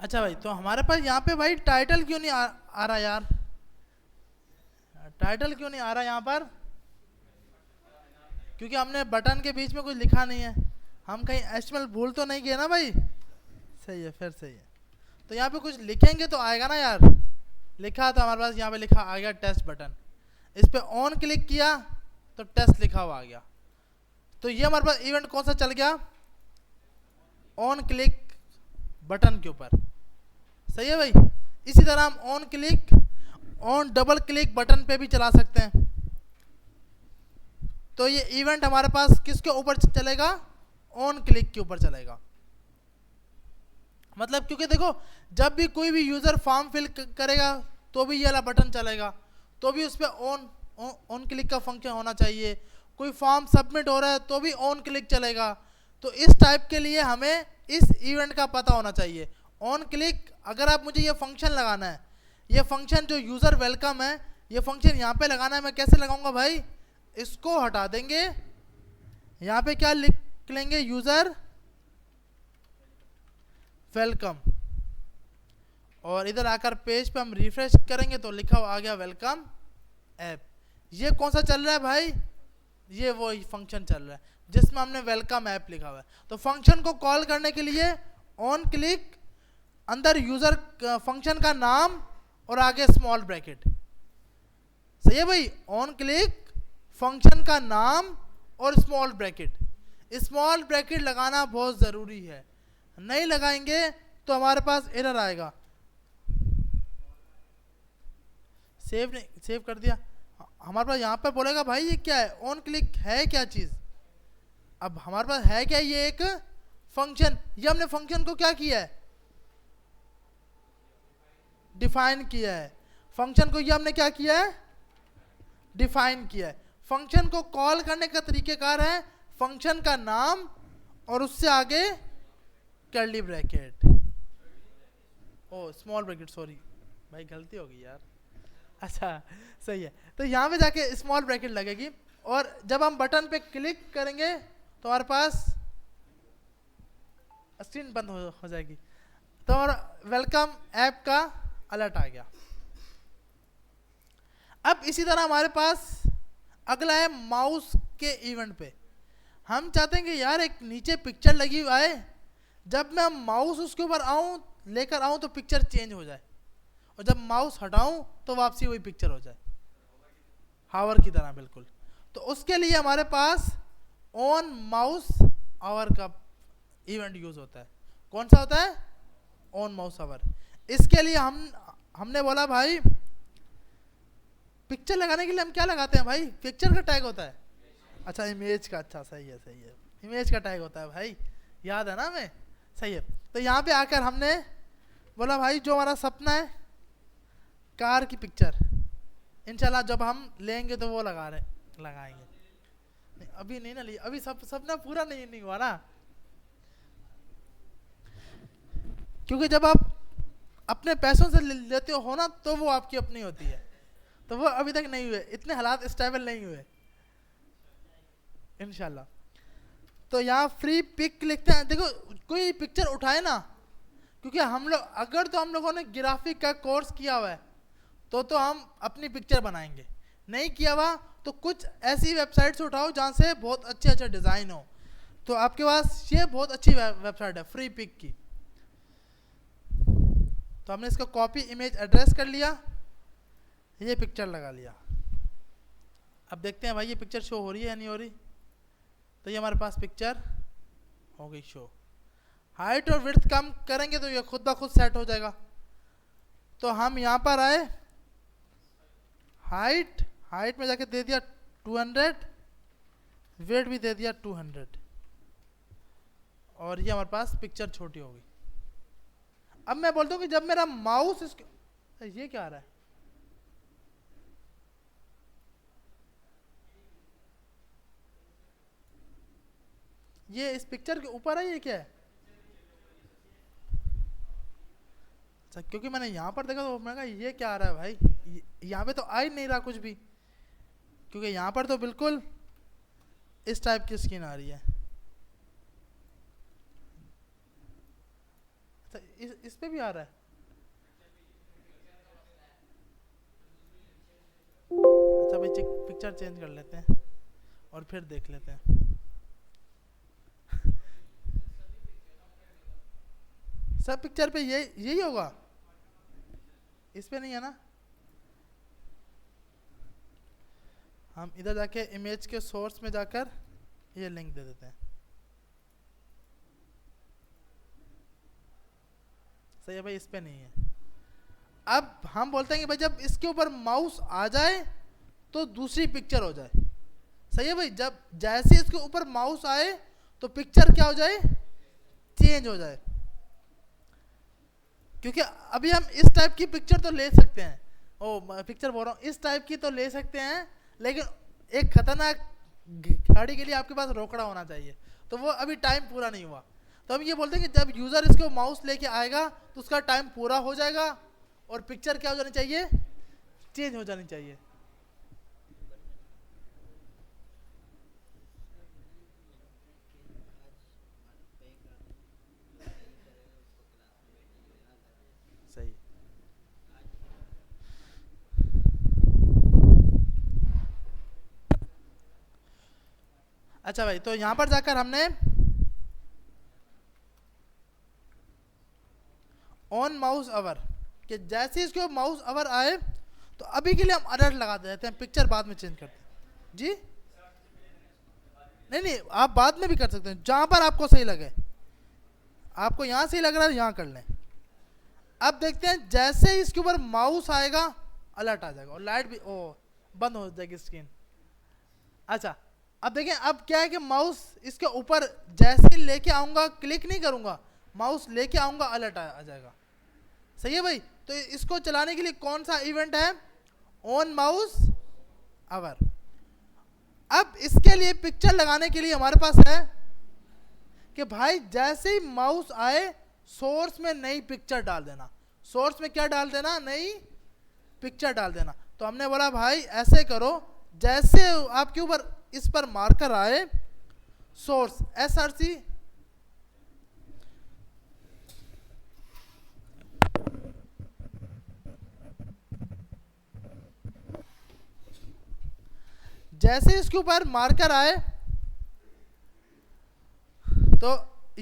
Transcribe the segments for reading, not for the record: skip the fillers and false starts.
अच्छा भाई, तो हमारे पास यहाँ पे भाई टाइटल क्यों नहीं आ रहा यार? टाइटल क्यों नहीं आ रहा यहाँ पर? क्योंकि हमने बटन के बीच में कुछ लिखा नहीं है। हम कहीं एचटीएमएल भूल तो नहीं गए ना भाई? सही है, फिर सही है। तो यहाँ पे कुछ लिखेंगे तो आएगा ना यार। लिखा तो हमारे पास यहाँ पे लिखा आ गया टेस्ट बटन। इस पे ऑन क्लिक किया तो टेस्ट लिखा हुआ आ गया। तो ये हमारे पास इवेंट कौन सा चल गया? ऑन क्लिक बटन के ऊपर। सही है भाई। इसी तरह हम on click, on double click button पे भी चला सकते हैं। तो ये इवेंट हमारे पास किसके ऊपर चलेगा? ऑन क्लिक के ऊपर चलेगा। मतलब क्योंकि देखो, जब भी कोई भी यूजर फॉर्म फिल करेगा तो भी ये वाला बटन चलेगा, तो भी उस पर ऑन ऑन क्लिक का फंक्शन होना चाहिए। कोई फॉर्म सबमिट हो रहा है तो भी ऑन क्लिक चलेगा। तो इस टाइप के लिए हमें इस इवेंट का पता होना चाहिए। ऑन क्लिक, अगर आप मुझे ये फंक्शन लगाना है, ये फंक्शन जो यूज़र वेलकम है, ये फंक्शन यहाँ पे लगाना है, मैं कैसे लगाऊंगा भाई? इसको हटा देंगे, यहाँ पे क्या लिख लेंगे? User welcome. और इधर आकर पेज पे हम रिफ्रेश करेंगे तो लिखा हुआ आ गया वेलकम ऐप। ये कौन सा चल रहा है भाई? ये वो फंक्शन चल रहा है जिसमें हमने वेलकम ऐप लिखा हुआ है। तो फंक्शन को कॉल करने के लिए ऑन क्लिक, अंदर यूजर फंक्शन का नाम और आगे स्मॉल ब्रैकेट। सही है भाई। ऑन क्लिक, फंक्शन का नाम और स्मॉल ब्रैकेट। स्मॉल ब्रैकेट लगाना बहुत ज़रूरी है, नहीं लगाएंगे तो हमारे पास एरर आएगा। सेव नहीं, सेव कर दिया। हमारे पास यहाँ पे बोलेगा भाई ये क्या है? ऑन क्लिक है क्या चीज़? अब हमारे पास है क्या? ये एक फंक्शन। ये हमने फंक्शन को क्या किया है? डिफाइन किया है। फंक्शन को ये हमने क्या किया है? डिफाइन किया है। फंक्शन को कॉल करने का तरीकेकार है फंक्शन का नाम और उससे आगे कर्ली ब्रैकेट, ओ स्मॉल ब्रैकेट, सॉरी भाई गलती हो गई यार। अच्छा, सही है। तो यहाँ पे जाके स्मॉल ब्रैकेट लगेगी और जब हम बटन पे क्लिक करेंगे तो हमारे पास स्क्रीन बंद हो जाएगी। तो हमारा वेलकम ऐप का अलर्ट आ गया। अब इसी तरह हमारे पास अगला है माउस के इवेंट पे। हम चाहते हैं कि यार एक नीचे पिक्चर लगी हुई आए, जब मैं माउस उसके ऊपर आऊँ, लेकर आऊँ तो पिक्चर चेंज हो जाए, और जब माउस हटाऊं तो वापसी वही पिक्चर हो जाए, हावर की तरह बिल्कुल। तो उसके लिए हमारे पास ऑन माउस आवर का इवेंट यूज होता है। कौन सा होता है? On mouse over. इसके लिए हमने बोला भाई पिक्चर लगाने के लिए हम क्या लगाते हैं भाई? पिक्चर का टैग होता है। अच्छा, इमेज का। अच्छा, सही है सही है, इमेज का टैग होता है भाई, याद है ना हमें? सही है। तो यहाँ पे आकर हमने बोला भाई जो हमारा सपना है कार की पिक्चर, इंशाल्लाह जब हम लेंगे तो वो लगाएंगे। नहीं, अभी नहीं ना ली, अभी सपना पूरा नहीं हुआ ना। क्योंकि जब आप अपने पैसों से लेते हो ना तो वो आपकी अपनी होती है। तो वो अभी तक नहीं हुए, इतने हालात स्टेबल नहीं हुए इंशाल्लाह। तो यहाँ फ्री पिक लिखते हैं। देखो कोई पिक्चर उठाए ना, क्योंकि हम लोग अगर तो हम लोगों ने ग्राफिक का कोर्स किया हुआ है तो हम अपनी पिक्चर बनाएंगे। नहीं किया हुआ तो कुछ ऐसी वेबसाइट से उठाओ जहाँ से बहुत अच्छे अच्छे डिज़ाइन हो। तो आपके पास ये बहुत अच्छी वेबसाइट है फ्री पिक की। तो हमने इसका कॉपी इमेज एड्रेस कर लिया, ये पिक्चर लगा लिया। अब देखते हैं भाई ये पिक्चर शो हो रही है या नहीं हो रही। तो ये हमारे पास पिक्चर हो गई शो। हाइट और विड्थ कम करेंगे तो ये खुद ब खुद सेट हो जाएगा। तो हम यहाँ पर आए, हाइट में जाके दे दिया 200, वेट भी दे दिया 200, और ये हमारे पास पिक्चर छोटी हो गई। अब मैं बोलता हूँ कि जब मेरा माउस इसके, ये क्या आ रहा है? ये इस पिक्चर के ऊपर है, ये क्या है? अच्छा, क्योंकि मैंने यहाँ पर देखा तो मैं कहा ये क्या आ रहा है भाई, यहाँ पे तो आ ही नहीं रहा कुछ भी, क्योंकि यहाँ पर तो बिल्कुल इस टाइप की स्क्रीन आ रही है। तो इस पे भी आ रहा है। अच्छा भाई पिक्चर चेंज कर लेते हैं और फिर देख लेते हैं। सब पिक्चर पे यही होगा, इस पे नहीं है ना। हम इधर जाके इमेज के सोर्स में जाकर ये लिंक दे देते हैं। सही है भाई, इस पे नहीं है। अब हम बोलते हैं कि भाई जब इसके ऊपर माउस आ जाए तो दूसरी पिक्चर हो जाए। सही है भाई, जब जैसे इसके ऊपर माउस आए तो पिक्चर क्या हो जाए, चेंज हो जाए। क्योंकि अभी हम इस टाइप की पिक्चर तो ले सकते हैं, पिक्चर बोल रहा हूँ, इस टाइप की तो ले सकते हैं, लेकिन एक खतरनाक गाड़ी के लिए आपके पास रोकड़ा होना चाहिए, तो वो अभी टाइम पूरा नहीं हुआ। तो हम ये बोलते हैं कि जब यूज़र इसको माउस लेके आएगा तो उसका टाइम पूरा हो जाएगा और पिक्चर क्या हो जानी चाहिए, चेंज हो जानी चाहिए। सही। अच्छा भाई, तो यहां पर जाकर हमने ऑन माउस अवर कि जैसे इसके माउस अवर आए तो अभी के लिए हम अलर्ट लगा देते हैं, पिक्चर बाद में चेंज करते हैं। जी नहीं नहीं, आप बाद में भी कर सकते हैं, जहां पर आपको सही लगे। आपको यहां सही लग रहा है यहां कर लें। अब देखते हैं जैसे ही इसके ऊपर माउस आएगा अलर्ट आ जाएगा और लाइट भी बंद हो जाएगी स्क्रीन। अच्छा अब देखें, अब क्या है कि माउस इसके ऊपर जैसे लेके आऊंगा, क्लिक नहीं करूंगा, माउस लेके आऊंगा अलर्ट आ जाएगा। सही है भाई, तो इसको चलाने के लिए कौन सा इवेंट है, ऑन माउस अवर। अब इसके लिए पिक्चर लगाने के लिए हमारे पास है कि भाई जैसे ही माउस आए सोर्स में नई पिक्चर डाल देना। सोर्स में क्या डाल देना, नई पिक्चर डाल देना। तो हमने बोला भाई ऐसे करो, जैसे आपके ऊपर इस पर मार्कर आए, सोर्स SRC जैसे इसके ऊपर मार्कर आए तो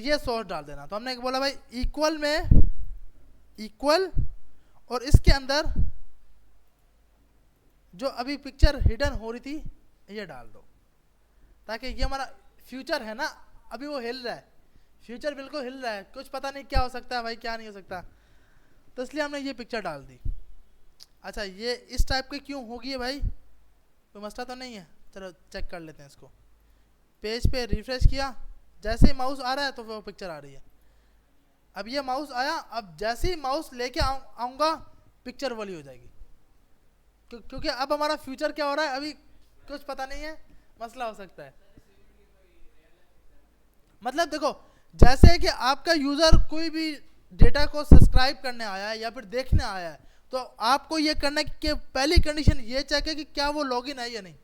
ये सोर्स डाल देना। तो हमने बोला भाई इक्वल में इक्वल और इसके अंदर जो अभी पिक्चर हिडन हो रही थी ये डाल दो, ताकि ये हमारा फ्यूचर है ना, अभी वो हिल रहा है, फ्यूचर बिल्कुल हिल रहा है, कुछ पता नहीं क्या हो सकता है भाई, क्या नहीं हो सकता, तो इसलिए हमने ये पिक्चर डाल दी। अच्छा ये इस टाइप की क्यों होगी है भाई, कोई मसला तो नहीं है। चलो चेक कर लेते हैं इसको। पेज पे रिफ्रेश किया, जैसे ही माउस आ रहा है तो वो पिक्चर आ रही है। अब ये माउस आया, अब जैसे ही माउस लेके आऊँगा पिक्चर वाली हो जाएगी, क्योंकि अब हमारा फ्यूचर क्या हो रहा है अभी कुछ पता नहीं है, मसला हो सकता है। मतलब देखो, जैसे कि आपका यूज़र कोई भी डेटा को सब्सक्राइब करने आया है या फिर देखने आया है, तो आपको ये करने की पहली कंडीशन ये चेक है कि क्या वो लॉगिन है या नहीं।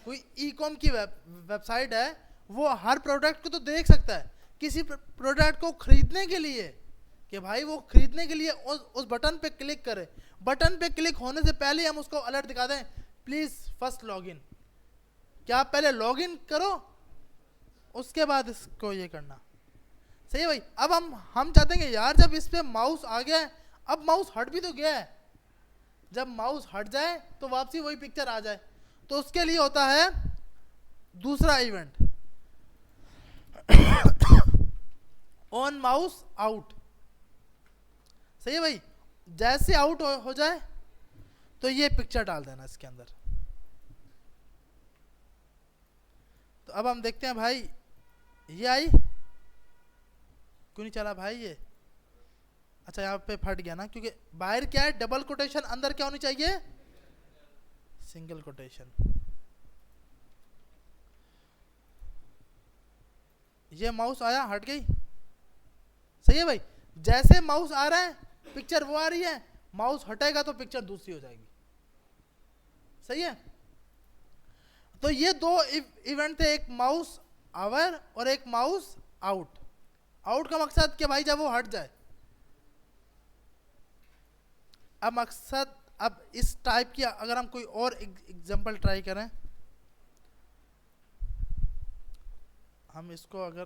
कोई ई-कॉम की वेबसाइट है, वो हर प्रोडक्ट को तो देख सकता है, किसी प्रोडक्ट को खरीदने के लिए कि भाई वो खरीदने के लिए उस बटन पे क्लिक करे, बटन पे क्लिक होने से पहले हम उसको अलर्ट दिखा दें, प्लीज़ फर्स्ट लॉगिन। क्या आप पहले लॉगिन करो उसके बाद इसको ये करना। सही है भाई। अब हम चाहते हैं कि यार जब इस पे माउस आ गया है, अब माउस हट भी तो गया है, जब माउस हट जाए तो वापसी वही पिक्चर आ जाए। तो उसके लिए होता है दूसरा इवेंट, ऑन माउस आउट। सही है भाई, जैसे आउट हो जाए तो ये पिक्चर डाल देना इसके अंदर। तो अब हम देखते हैं भाई ये आई, क्यों नहीं चला भाई ये। अच्छा यहाँ पे फट गया ना, क्योंकि बाहर क्या है डबल कोटेशन, अंदर क्या होनी चाहिए, सिंगल कोटेशन। ये माउस आया हट गई। सही है भाई, जैसे माउस आ रहा है पिक्चर वो आ रही है, माउस हटेगा तो पिक्चर दूसरी हो जाएगी। सही है। तो ये दो इवेंट थे, एक माउस आवर और एक माउस आउट। आउट का मकसद कि भाई जब वो हट जाए, अब मकसद, अब इस टाइप की अगर हम कोई और एग्जांपल ट्राई करें, हम इसको अगर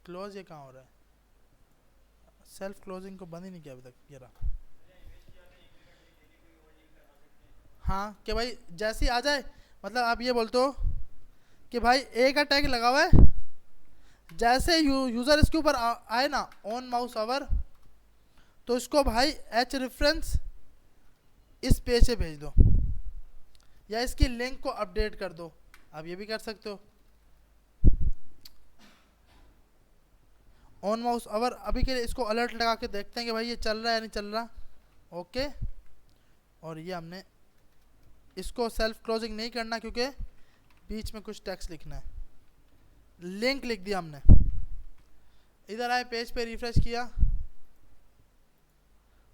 क्लोज, ये कहाँ हो रहा है, सेल्फ क्लोजिंग को बंद ही नहीं किया अभी तक, ये रहा। हाँ कि भाई जैसे ही आ जाए, मतलब आप ये बोलते हो कि भाई ए का टैग लगा हुआ है, जैसे यूजर इसके ऊपर आए ना ऑन माउस ओवर, तो इसको भाई एच रेफरेंस इस पेज से भेज दो, या इसकी लिंक को अपडेट कर दो, आप ये भी कर सकते हो। ऑन माउस ओवर अभी के लिए इसको अलर्ट लगा के देखते हैं कि भाई ये चल रहा है या नहीं चल रहा। ओके, और ये हमने इसको सेल्फ क्लोजिंग नहीं करना क्योंकि बीच में कुछ टेक्स्ट लिखना है, लिंक लिख दिया हमने। इधर आए पेज पे रिफ्रेश किया,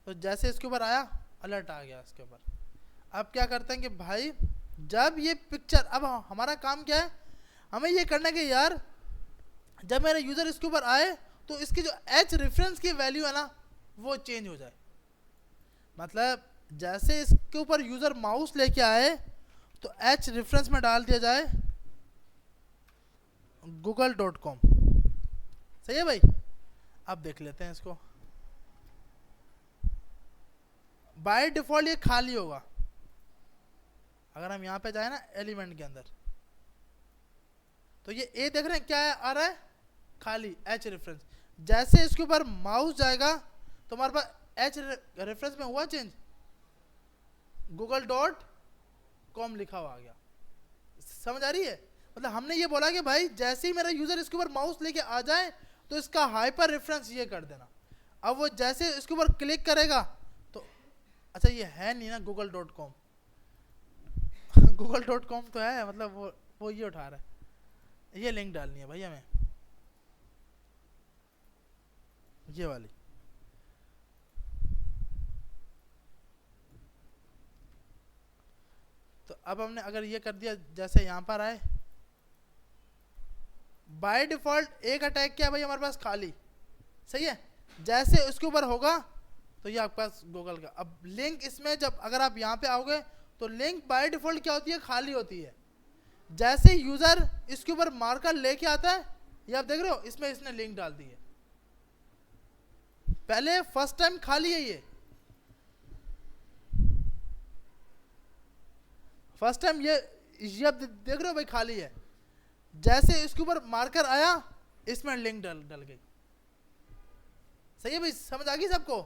तो जैसे इसके ऊपर आया अलर्ट आ गया इसके ऊपर। अब क्या करते हैं कि भाई जब ये पिक्चर, अब हमारा काम क्या है, हमें ये करना है कि यार जब मेरा यूजर इसके ऊपर आए तो इसकी जो एच रेफरेंस की वैल्यू है ना वो चेंज हो जाए। मतलब जैसे इसके ऊपर यूजर माउस लेके आए तो एच रेफरेंस में डाल दिया जाए google.com। सही है भाई। अब देख लेते हैं इसको, बाय डिफॉल्ट ये खाली होगा। अगर हम यहाँ पे जाए ना एलिमेंट के अंदर, तो ये ए देख रहे हैं क्या है, आ रहा है खाली एच रेफरेंस। जैसे इसके ऊपर माउस जाएगा तो हमारे पास एच रेफरेंस में हुआ चेंज, google.com लिखा हुआ आ गया। समझ आ रही है? मतलब हमने ये बोला कि भाई जैसे ही मेरा यूजर इसके ऊपर माउस लेके आ जाए तो इसका हाइपर रेफरेंस ये कर देना। अब वो जैसे इसके ऊपर क्लिक करेगा तो, अच्छा ये है नहीं ना google.com google.com तो है, मतलब वो ये उठा रहा है। ये लिंक डालनी है भाई हमें, ये वाली। तो अब हमने अगर ये कर दिया, जैसे यहाँ पर आए बाय डिफॉल्ट एक अटैक क्या है भाई हमारे पास खाली, सही है। जैसे उसके ऊपर होगा तो ये आपके पास गूगल का। अब लिंक इसमें जब अगर आप यहाँ पे आओगे तो लिंक बाय डिफॉल्ट क्या होती है, खाली होती है। जैसे यूजर इसके ऊपर मार्कर लेके आता है, ये आप देख रहे हो इसमें इसने लिंक डाल दी है। पहले फर्स्ट टाइम खाली है, ये फर्स्ट टाइम ये आप देख रहे हो भाई खाली है। जैसे इसके ऊपर मार्कर आया इसमें लिंक डल गई। सही है भाई, समझ आ गई सबको?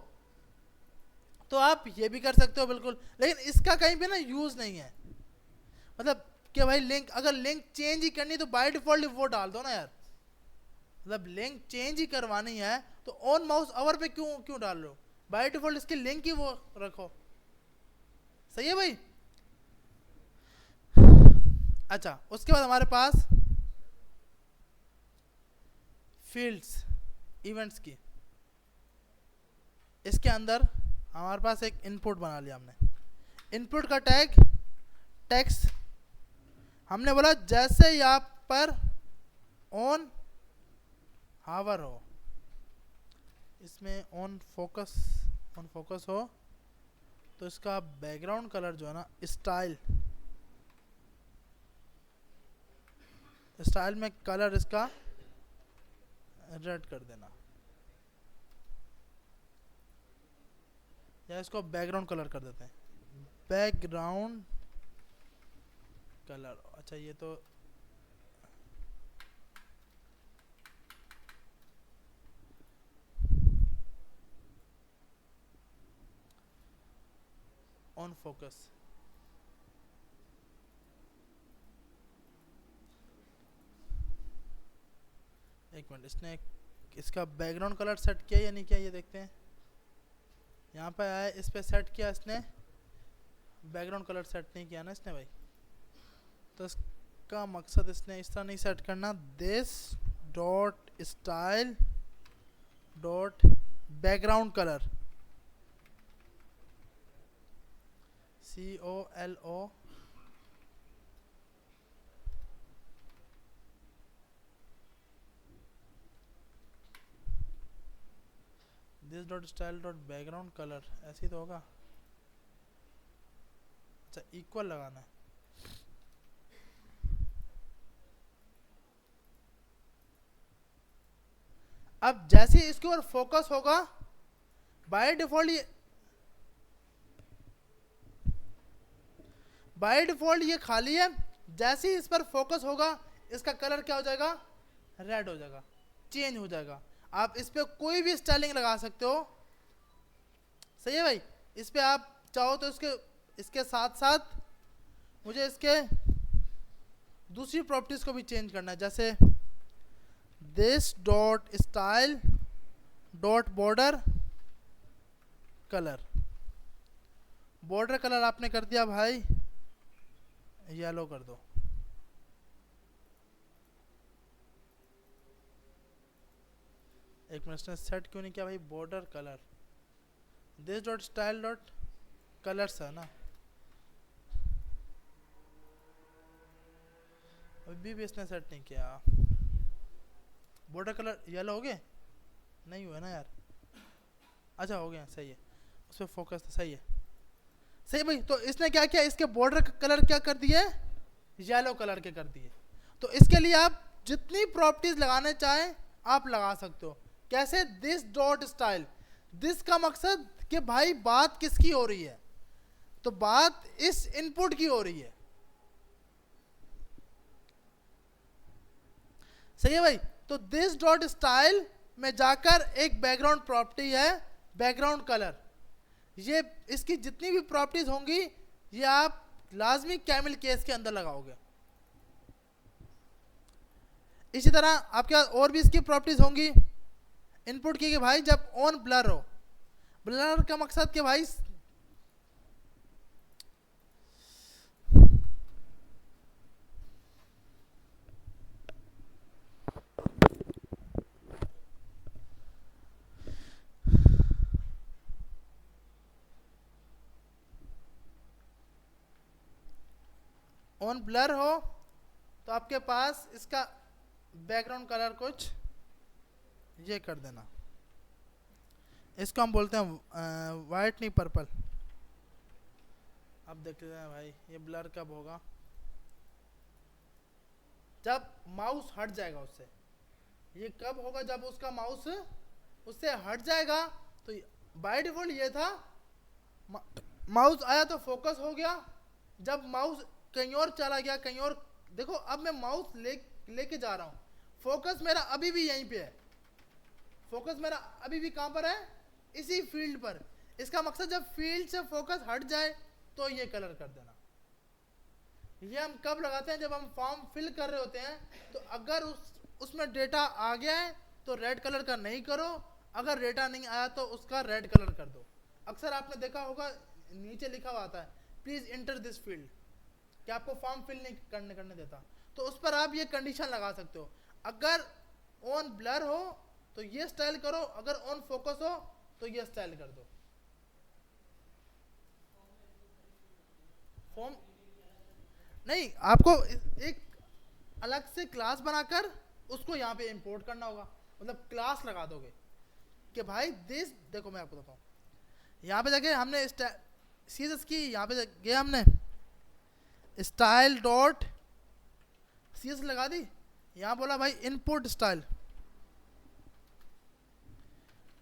तो आप ये भी कर सकते हो बिल्कुल, लेकिन इसका कहीं पे ना यूज नहीं है। मतलब कि भाई लिंक अगर लिंक चेंज ही करनी तो बाय डिफॉल्ट वो डाल दो ना यार। मतलब लिंक चेंज ही करवानी है तो ऑन माउस ओवर पे क्यों डाल रहे हो, बाय डिफॉल्ट इसकी लिंक ही वो रखो। सही है भाई। अच्छा, उसके बाद हमारे पास फील्ड्स इवेंट्स की, इसके अंदर हमारे पास एक इनपुट बना लिया हमने। इनपुट का टैग टेक्स्ट, हमने बोला जैसे यहाँ पर ऑन हावर हो, इसमें ऑन फोकस हो तो इसका बैकग्राउंड कलर जो है ना स्टाइल में कलर इसका रेड कर देना, या इसको बैकग्राउंड कलर कर देते हैं, बैकग्राउंड कलर। अच्छा ये तो ऑन फोकस, एक मिनट, इसने इसका बैकग्राउंड कलर सेट किया या नहीं किया ये देखते हैं। यहाँ पे आया, इस पे सेट किया इसने, बैकग्राउंड कलर सेट नहीं किया ना इसने भाई। तो इसका मकसद इसने इस तरह नहीं सेट करना, this dot style dot background colour, COLO this dot style dot background colour, ऐसे ही तो होगा। अच्छा इक्वल लगाना है। अब जैसे ही इसके ऊपर फोकस होगा बाय डिफॉल्ट ये खाली है, जैसे ही इस पर फोकस होगा इसका कलर क्या हो जाएगा, रेड हो जाएगा, चेंज हो जाएगा। आप इस पे कोई भी स्टाइलिंग लगा सकते हो, सही है भाई। इस पे आप चाहो तो इसके साथ साथ मुझे इसके दूसरी प्रॉपर्टीज को भी चेंज करना है, जैसे this dot style dot border colour. Border colour आपने कर दिया भाई येलो कर दो। एक मिनट ने सेट क्यों नहीं किया भाई, border colour this dot style dot colours है ना, अभी भी इसने सेट नहीं किया। बॉर्डर कलर येलो हो गए, नहीं हुआ ना यार, अच्छा हो गया, सही है, उस पर फोकस तो सही है, सही भाई। तो इसने क्या किया, इसके बॉर्डर कलर क्या कर दिए, येलो कलर के कर दिए। तो इसके लिए आप जितनी प्रॉपर्टीज लगाने चाहें आप लगा सकते हो। कैसे, दिस डॉट स्टाइल, दिस का मकसद कि भाई बात किसकी हो रही है, तो बात इस इनपुट की हो रही है, सही है भाई। तो दिस डॉट स्टाइल में जाकर एक बैकग्राउंड प्रॉपर्टी है बैकग्राउंड कलर, ये इसकी जितनी भी प्रॉपर्टीज होंगी ये आप लाजमी कैमल केस के अंदर लगाओगे। इसी तरह आपके पास और भी इसकी प्रॉपर्टीज होंगी इनपुट की कि भाई जब ऑन ब्लर हो, ब्लर का मकसद कि भाई ऑन ब्लर हो तो आपके पास इसका बैकग्राउंड कलर कुछ ये कर देना, इसको हम बोलते हैं वाइट नहीं पर्पल। अब देखते हैं भाई ये ब्लर कब होगा, जब माउस हट जाएगा उससे। ये कब होगा, जब उसका माउस उससे हट जाएगा। तो बाय डिफॉल्ट ये था माउस आया तो फोकस हो गया, जब माउस कहीं और चला गया कहीं और, देखो अब मैं माउस लेके जा रहा हूँ, फोकस मेरा अभी भी यहीं पे है, फोकस मेरा अभी भी कहाँ पर है, इसी फील्ड पर। इसका मकसद जब फील्ड से फोकस हट जाए तो ये कलर कर देना। ये हम कब लगाते हैं, जब हम फॉर्म फिल कर रहे होते हैं, तो अगर उसमें डेटा आ गया है तो रेड कलर का नहीं करो, अगर डेटा नहीं आया तो उसका रेड कलर कर दो। अक्सर आपने देखा होगा नीचे लिखा हुआ आता है प्लीज इंटर दिस फील्ड, कि आपको फॉर्म फिल नहीं करने देता, तो उस पर आप ये कंडीशन लगा सकते हो। अगर ऑन ब्लर हो तो ये स्टाइल करो, अगर ऑन फोकस हो तो ये स्टाइल कर दो। फॉर्म नहीं, आपको एक अलग से क्लास बनाकर उसको यहाँ पे इंपोर्ट करना होगा, मतलब क्लास लगा दोगे कि भाई दिस, देखो मैं आपको बताऊँ, यहाँ पे जाके हमने सीएसएस की, यहाँ पे गए हमने स्टाइल डॉट सीएस लगा दी, यहाँ बोला भाई इनपुट स्टाइल,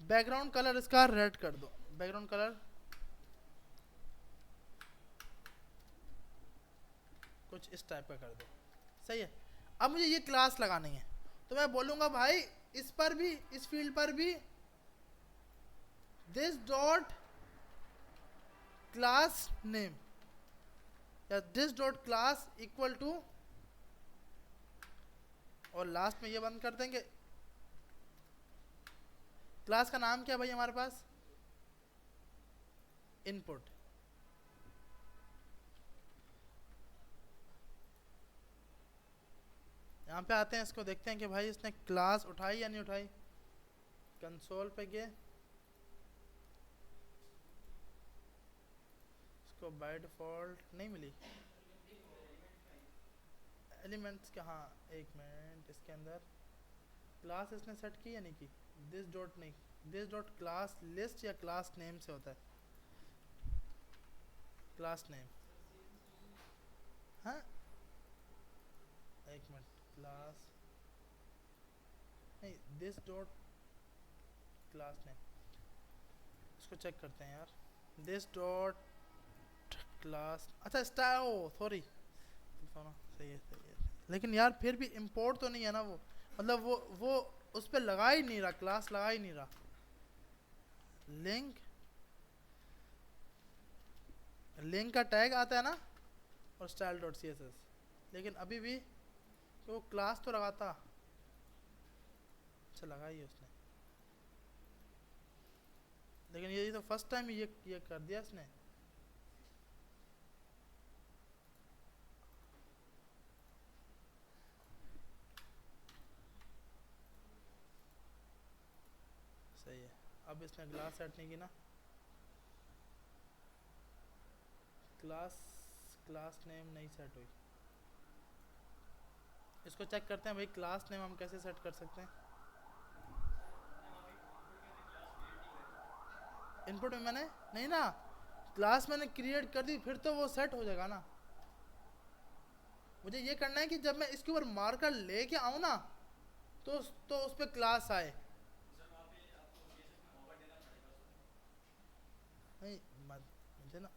बैकग्राउंड कलर इसका रेड कर दो, बैकग्राउंड कलर कुछ इस टाइप का कर दो, सही है। अब मुझे ये क्लास लगानी है, तो मैं बोलूँगा भाई इस पर भी, इस फील्ड पर भी दिस डॉट क्लास नेम या this dot class equal to, और लास्ट में ये बंद कर देंगे। क्लास का नाम क्या है भाई हमारे पास, इनपुट। यहाँ पे आते हैं, इसको देखते हैं कि भाई इसने क्लास उठाई या नहीं उठाई। कंसोल पे गए, इसको बाय डिफॉल्ट नहीं मिली एलिमेंट्स के, हाँ एक मिनट, इसके अंदर क्लास इसने सेट की या नहीं की, दिस डॉट नहीं, दिस डॉट क्लास लिस्ट या क्लास नेम से होता है, क्लास नेम। हाँ एक मिनट, क्लास नहीं, दिस डॉट क्लास नेम, इसको चेक करते हैं यार। दिस डॉट क्लास, अच्छा स्टाइल, ओ सॉरी, सही है सही है, लेकिन यार फिर भी इंपोर्ट तो नहीं है ना वो, मतलब वो उस पर लगा ही नहीं रहा, क्लास लगा ही नहीं रहा। लिंक, लिंक का टैग आता है ना, और style dot C S S, लेकिन अभी भी तो वो क्लास तो लगाता। अच्छा लगाई है उसने, लेकिन ये तो फर्स्ट टाइम ये कर दिया इसने। सही है, अब इसने क्लास सेट नहीं की ना, क्लास क्लास नेम नहीं सेट हुई। इसको चेक करते हैं भाई, क्लास नेम हम कैसे सेट कर सकते हैं। इनपुट में मैंने नहीं ना, क्लास मैंने क्रिएट कर दी, फिर तो वो सेट हो जाएगा ना। मुझे ये करना है कि जब मैं इसके ऊपर मार्कर लेके आऊँ ना, तो उस पर क्लास आए। नहीं मुझे ना,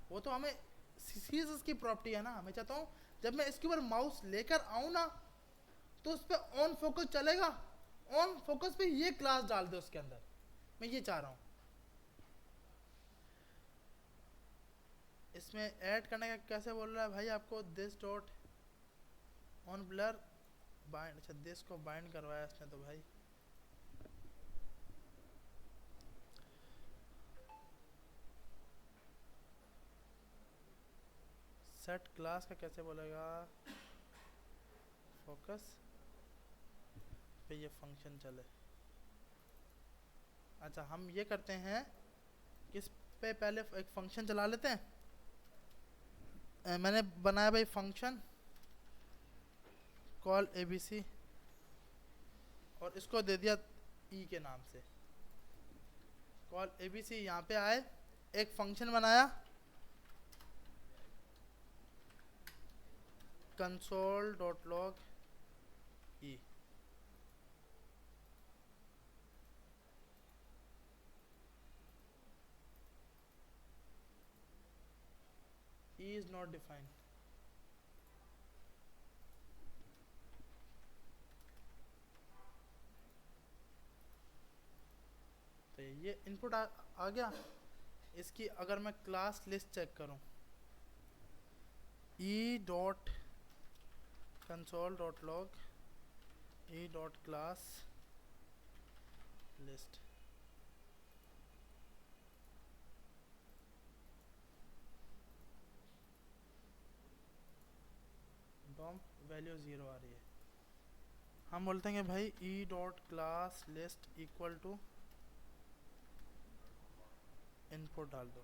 वो तो हमें सीएसएस की प्रॉपर्टी है ना, मैं चाहता हूँ जब मैं इसके ऊपर माउस लेकर आऊँ ना, तो उस पर ऑन फोकस चलेगा, ऑन फोकस पे ये क्लास डाल दो उसके अंदर, मैं ये चाह रहा हूँ। इसमें ऐड करने का कैसे बोल रहा है भाई आपको, this dot on blur bind, अच्छा दिस को बाइंड करवाया इसने तो भाई। सेट क्लास का कैसे बोलेगा, फोकस पे ये फंक्शन चले। अच्छा हम ये करते हैं, किस पे पहले एक फंक्शन चला लेते हैं। मैंने बनाया भाई फंक्शन कॉल एबीसी, और इसको दे दिया ई के नाम से, कॉल एबीसी। यहाँ पे आए, एक फंक्शन बनाया console dot log E, E is not defined. तो ये इनपुट आ गया। इसकी अगर मैं क्लास लिस्ट चेक करूं, E dot console dot log E dot class list, dump value 0 आ रही है। हम बोलते हैं कि भाई E dot class list equal to input डाल दो,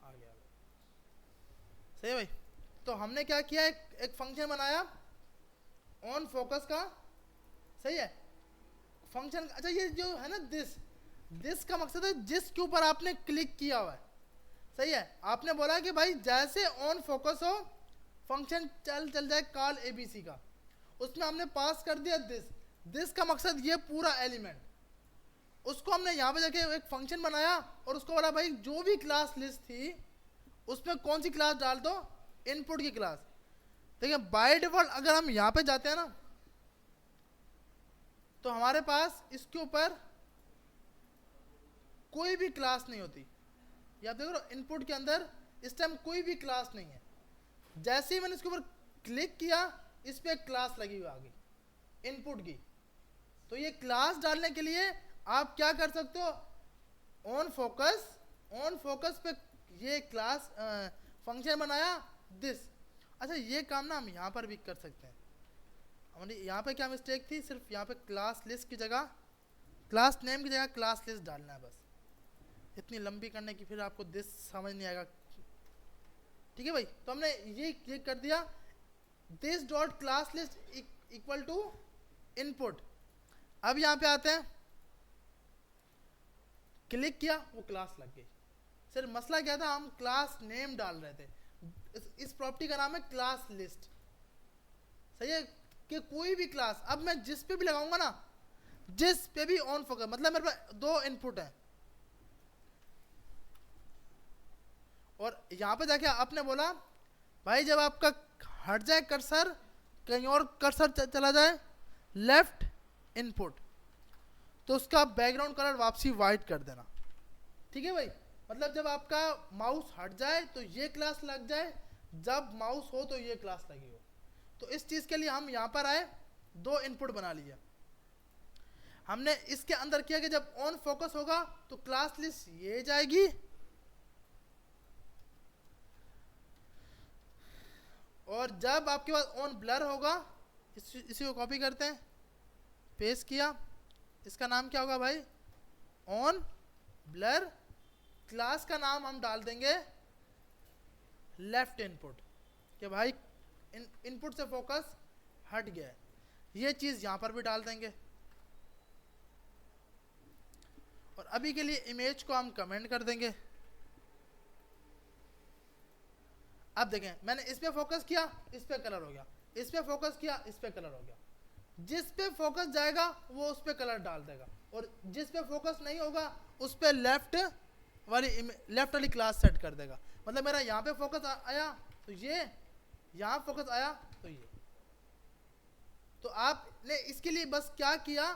आ गया सही है भाई। तो हमने क्या किया, एक फंक्शन बनाया ऑन फोकस का, सही है फंक्शन। अच्छा ये जो है ना दिस का मकसद है जिसके ऊपर आपने क्लिक किया हुआ है, सही है। आपने बोला कि भाई जैसे ऑन फोकस हो फंक्शन चल जाए कॉल एबीसी का, उसमें हमने पास कर दिया दिस का मकसद ये पूरा एलिमेंट, उसको हमने यहाँ पे जाके एक फंक्शन बनाया और उसको बोला भाई जो भी क्लास लिस्ट थी उसमें कौन सी क्लास डाल दो, इनपुट की क्लास। देखिए बाय डिफॉल्ट अगर हम यहाँ पे जाते हैं ना, तो हमारे पास इसके ऊपर कोई भी क्लास नहीं होती। ये आप देखो इनपुट के अंदर इस टाइम कोई भी क्लास नहीं है। जैसे ही मैंने इसके ऊपर क्लिक किया, इस पर क्लास लगी हुई आ गई इनपुट की। तो ये क्लास डालने के लिए आप क्या कर सकते हो, ऑन फोकस पे ये क्लास फंक्शन बनाया दिस। अच्छा ये काम ना हम यहाँ पर भी कर सकते हैं। हमारी यहाँ पे क्या मिस्टेक थी, सिर्फ यहाँ पे क्लास लिस्ट की जगह, क्लास नेम की जगह क्लास लिस्ट डालना है बस। इतनी लंबी करने की फिर आपको दिस समझ नहीं आएगा, ठीक है भाई। तो हमने ये कर दिया, this dot class list equal to input. अब यहाँ पे आते हैं, क्लिक किया वो क्लास लग गई। सर मसला क्या था, हम क्लास नेम डाल रहे थे। इस प्रॉपर्टी का नाम है क्लास लिस्ट। सही है कि कोई भी क्लास, अब मैं जिस पे भी लगाऊंगा ना, जिस पे भी ऑन फोकस, मतलब मेरे पास दो इनपुट है, और यहां पे जाके आपने बोला भाई जब आपका हट जाए कर्सर, कहीं और कर्सर चला जाए लेफ्ट इनपुट, तो उसका बैकग्राउंड कलर वापसी वाइट कर देना। ठीक है भाई, मतलब जब आपका माउस हट जाए तो ये क्लास लग जाए, जब माउस हो तो ये क्लास लगी हो। तो इस चीज के लिए हम यहां पर आए, दो इनपुट बना लिया हमने। इसके अंदर किया कि जब ऑन फोकस होगा तो क्लास लिस्ट ये जाएगी, और जब आपके पास ऑन ब्लर होगा, इसी को कॉपी करते हैं, पेस्ट किया, इसका नाम क्या होगा भाई, ऑन ब्लर। क्लास का नाम हम डाल देंगे लेफ्ट इनपुट, कि भाई इनपुट से फोकस हट गया है। ये चीज यहां पर भी डाल देंगे, और अभी के लिए इमेज को हम कमेंट कर देंगे। अब देखें, मैंने इस पे फोकस किया, इस पे कलर हो गया, इस पे फोकस किया, इस पे कलर हो गया। जिस पे फोकस जाएगा वो उस पे कलर डाल देगा, और जिस पे फोकस नहीं होगा उस पे लेफ्ट वाली क्लास सेट कर देगा। मतलब मेरा यहाँ पे फोकस आया तो ये, यहाँ फोकस आया तो ये। तो आपने इसके लिए बस क्या किया,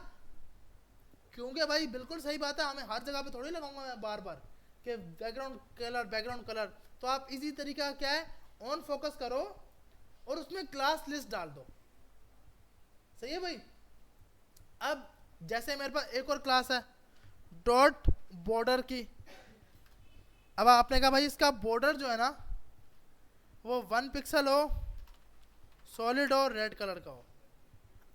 क्योंकि भाई बिल्कुल सही बात है, हमें हर जगह पे थोड़ी लगाऊंगा मैं बार बार कि बैकग्राउंड कलर। तो आप इजी तरीका क्या है, ऑन फोकस करो और उसमें क्लास लिस्ट डाल दो। सही है भाई। अब जैसे मेरे पास एक और क्लास है डॉट बॉर्डर की। अब आपने कहा भाई इसका बॉर्डर जो है ना वो 1 पिक्सल हो, सॉलिड हो, रेड कलर का हो।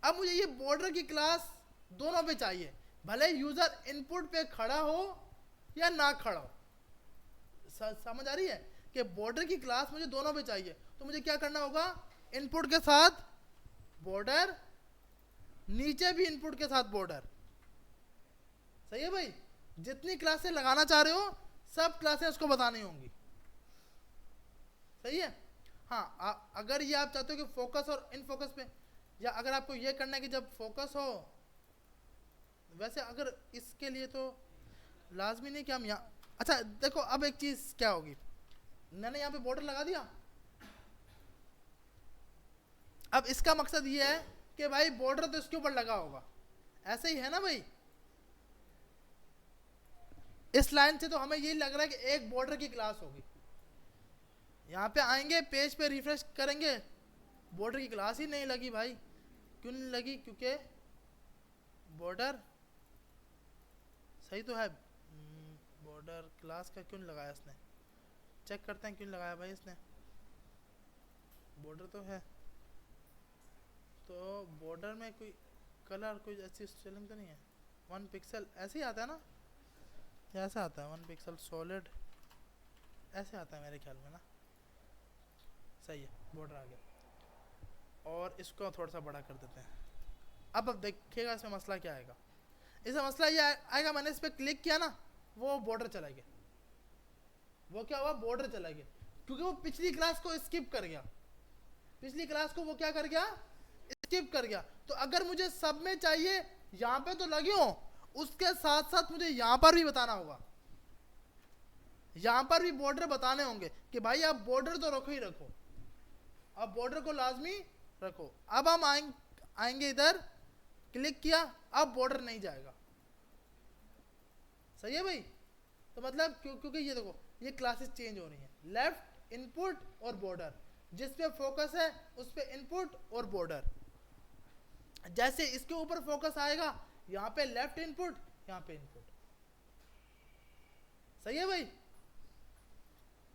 अब मुझे ये बॉर्डर की क्लास दोनों पे चाहिए, भले यूजर इनपुट पे खड़ा हो या ना खड़ा हो। समझ आ रही है कि बॉर्डर की क्लास मुझे दोनों पे चाहिए। तो मुझे क्या करना होगा, इनपुट के साथ बॉर्डर, नीचे भी इनपुट के साथ बॉर्डर। सही है भाई, जितनी क्लासें लगाना चाह रहे हो सब क्लासें उसको बतानी होंगी। सही है। हाँ, अगर ये आप चाहते हो कि फोकस और इन फोकस पे, या अगर आपको ये करना है कि जब फोकस हो, वैसे अगर इसके लिए तो लाजमी नहीं कि हम यहाँ, अच्छा देखो अब एक चीज क्या होगी, मैंने यहाँ पे बॉर्डर लगा दिया। अब इसका मकसद ये है कि भाई बॉर्डर तो इसके ऊपर लगा होगा, ऐसे ही है ना भाई। इस लाइन से तो हमें यही लग रहा है कि एक बॉर्डर की क्लास होगी। यहाँ पे आएंगे, पेज पे रिफ्रेश करेंगे, बॉर्डर की क्लास ही नहीं लगी भाई। क्यों नहीं लगी, क्योंकि बॉर्डर सही तो है, बॉर्डर क्लास का क्यों नहीं लगाया इसने, चेक करते हैं क्यों नहीं लगाया भाई इसने। बॉर्डर तो है, तो बॉर्डर में कोई कलर, कोई ऐसी स्पेलिंग तो नहीं है। 1 पिक्सल ऐसे ही आता है ना, ऐसा आता है 1 पिक्सल सॉलिड, ऐसे आता है मेरे ख्याल में ना। सही है, बॉर्डर आ गया। और इसको थोड़ा सा बड़ा कर देते हैं। अब देखिएगा इसमें मसला क्या आएगा। इसमें मसला ये आएगा, मैंने इस पर क्लिक किया ना, वो बॉर्डर चला गया। वो क्या हुआ, बॉर्डर चला गया, क्योंकि वो पिछली क्लास को स्किप कर गया। पिछली क्लास को वो क्या कर गया, स्किप कर गया। तो अगर मुझे सब में चाहिए, यहाँ पे तो लगी हो, उसके साथ साथ मुझे यहाँ पर भी बताना होगा, यहाँ पर भी बॉर्डर बताने होंगे कि भाई आप बॉर्डर तो रखो ही रखो, आप बॉर्डर को लाजमी रखो। अब हम आएंगे इधर, क्लिक किया, अब बॉर्डर नहीं जाएगा। सही है भाई। तो मतलब क्योंकि ये देखो, ये क्लासेस चेंज हो रही हैं, लेफ्ट इनपुट और बॉर्डर, जिस पे फोकस है उस पे इनपुट और बॉर्डर। जैसे इसके ऊपर फोकस आएगा, यहाँ पे लेफ्ट इनपुट, यहाँ पे इनपुट। सही है भाई।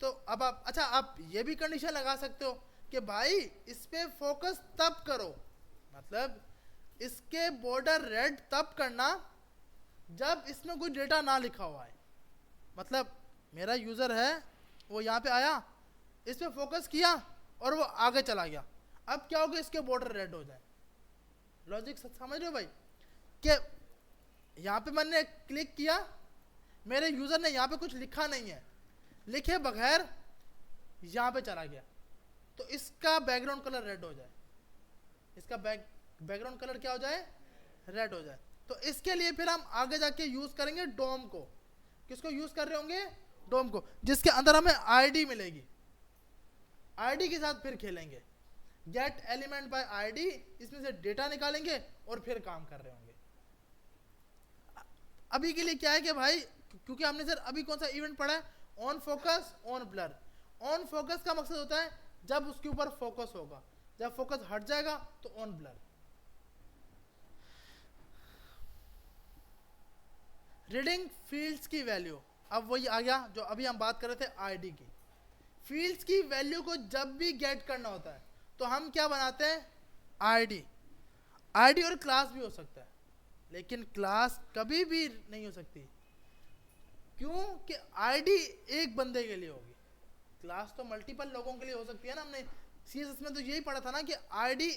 तो अब आप, अच्छा आप ये भी कंडीशन लगा सकते हो कि भाई इस पे फोकस तब करो, मतलब इसके बॉर्डर रेड तब करना जब इसमें कोई डेटा ना लिखा हुआ है। मतलब मेरा यूजर है, वो यहाँ पे आया, इस पे फोकस किया और वो आगे चला गया। अब क्या होगा, इसके बॉर्डर रेड हो जाए। लॉजिक समझ रहे हो भाई? कि यहाँ पे मैंने क्लिक किया, मेरे यूजर ने यहाँ पे कुछ लिखा नहीं है, लिखे बगैर यहाँ पे चला गया, तो इसका बैकग्राउंड कलर रेड हो जाए, इसका बैकग्राउंड कलर क्या हो जाए? रेड हो जाए। तो इसके लिए फिर हम आगे जाके यूज करेंगे डोम को। किसको यूज कर रहे होंगे? डोम को, जिसके अंदर हमें आईडी मिलेगी। आईडी के साथ फिर खेलेंगे, गेट एलिमेंट बाय आईडी, इसमें से डेटा निकालेंगे और फिर काम कर रहे होंगे। अभी के लिए क्या है कि भाई, क्योंकि हमने सर अभी कौन सा इवेंट पढ़ा है? On focus on blur. On focus का मकसद होता है जब उसके ऊपर फोकस होगा, जब फोकस हट जाएगा तो ऑन ब्लर। रीडिंग फील्ड्स की वैल्यू, अब वही आ गया जो अभी हम बात कर रहे थे आईडी की। फील्ड्स की वैल्यू को जब भी गेट करना होता है तो हम क्या बनाते हैं? आईडी। आईडी और क्लास भी हो सकता है, लेकिन क्लास कभी भी नहीं हो सकती। क्यों? कि आईडी एक बंदे के लिए होगी, क्लास तो मल्टीपल लोगों के लिए हो सकती है ना। हमने सीएसएस में तो यही पढ़ा था ना कि आईडी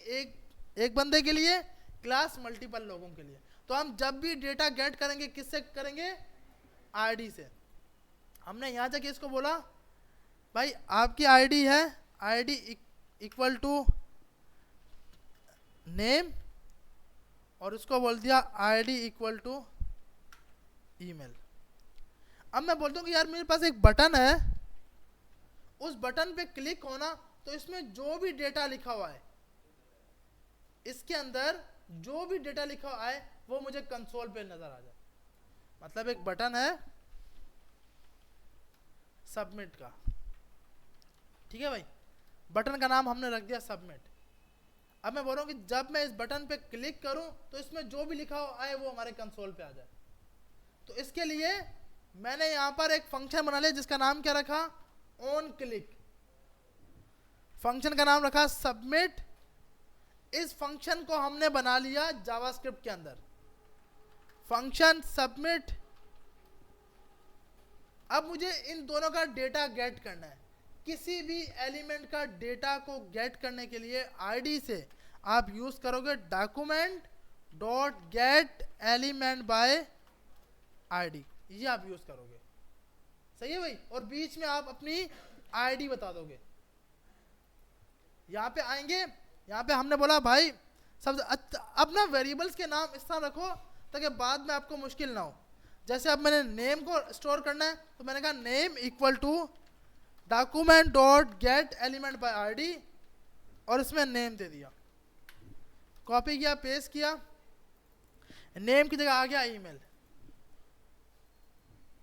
एक बंदे के लिए, क्लास मल्टीपल लोगों के लिए। तो हम जब भी डेटा गेट करेंगे किससे करेंगे? आईडी से। हमने यहाँ जाके इसको बोला भाई आपकी आईडी है, आईडी इक्वल टू नेम, और उसको बोल दिया आईडी इक्वल टू ईमेल। अब मैं बोलता हूँ कि यार मेरे पास एक बटन है, उस बटन पे क्लिक होना, तो इसमें जो भी डेटा लिखा हुआ है, इसके अंदर जो भी डेटा लिखा हुआ है वो मुझे कंसोल पे नजर आ जाए। मतलब एक बटन है सबमिट का, ठीक है भाई, बटन का नाम हमने रख दिया सबमिट। अब मैं बोल रहा हूँ कि जब मैं इस बटन पे क्लिक करूं तो इसमें जो भी लिखा हुआ है वो हमारे कंसोल पे आ जाए। तो इसके लिए मैंने यहां पर एक फंक्शन बना लिया जिसका नाम क्या रखा? On click. फंक्शन का नाम रखा सबमिट। इस फंक्शन को हमने बना लिया जावास्क्रिप्ट के अंदर, फंक्शन सबमिट। अब मुझे इन दोनों का डेटा गेट करना है। किसी भी एलिमेंट का डेटा को गेट करने के लिए आईडी से आप यूज करोगे document dot get element by ID, ये आप यूज करोगे। सही है भाई? और बीच में आप अपनी आईडी बता दोगे। यहां पे आएंगे, यहां पे हमने बोला भाई सब अपना वेरिएबल्स के नाम इस तरह रखो ताकि बाद में आपको मुश्किल ना हो। जैसे अब मैंने नेम को स्टोर करना है तो मैंने कहा name equal to document dot get element by ID, और इसमें नेम दे दिया, कॉपी किया, पेस्ट किया, नेम की जगह आ गया ईमेल।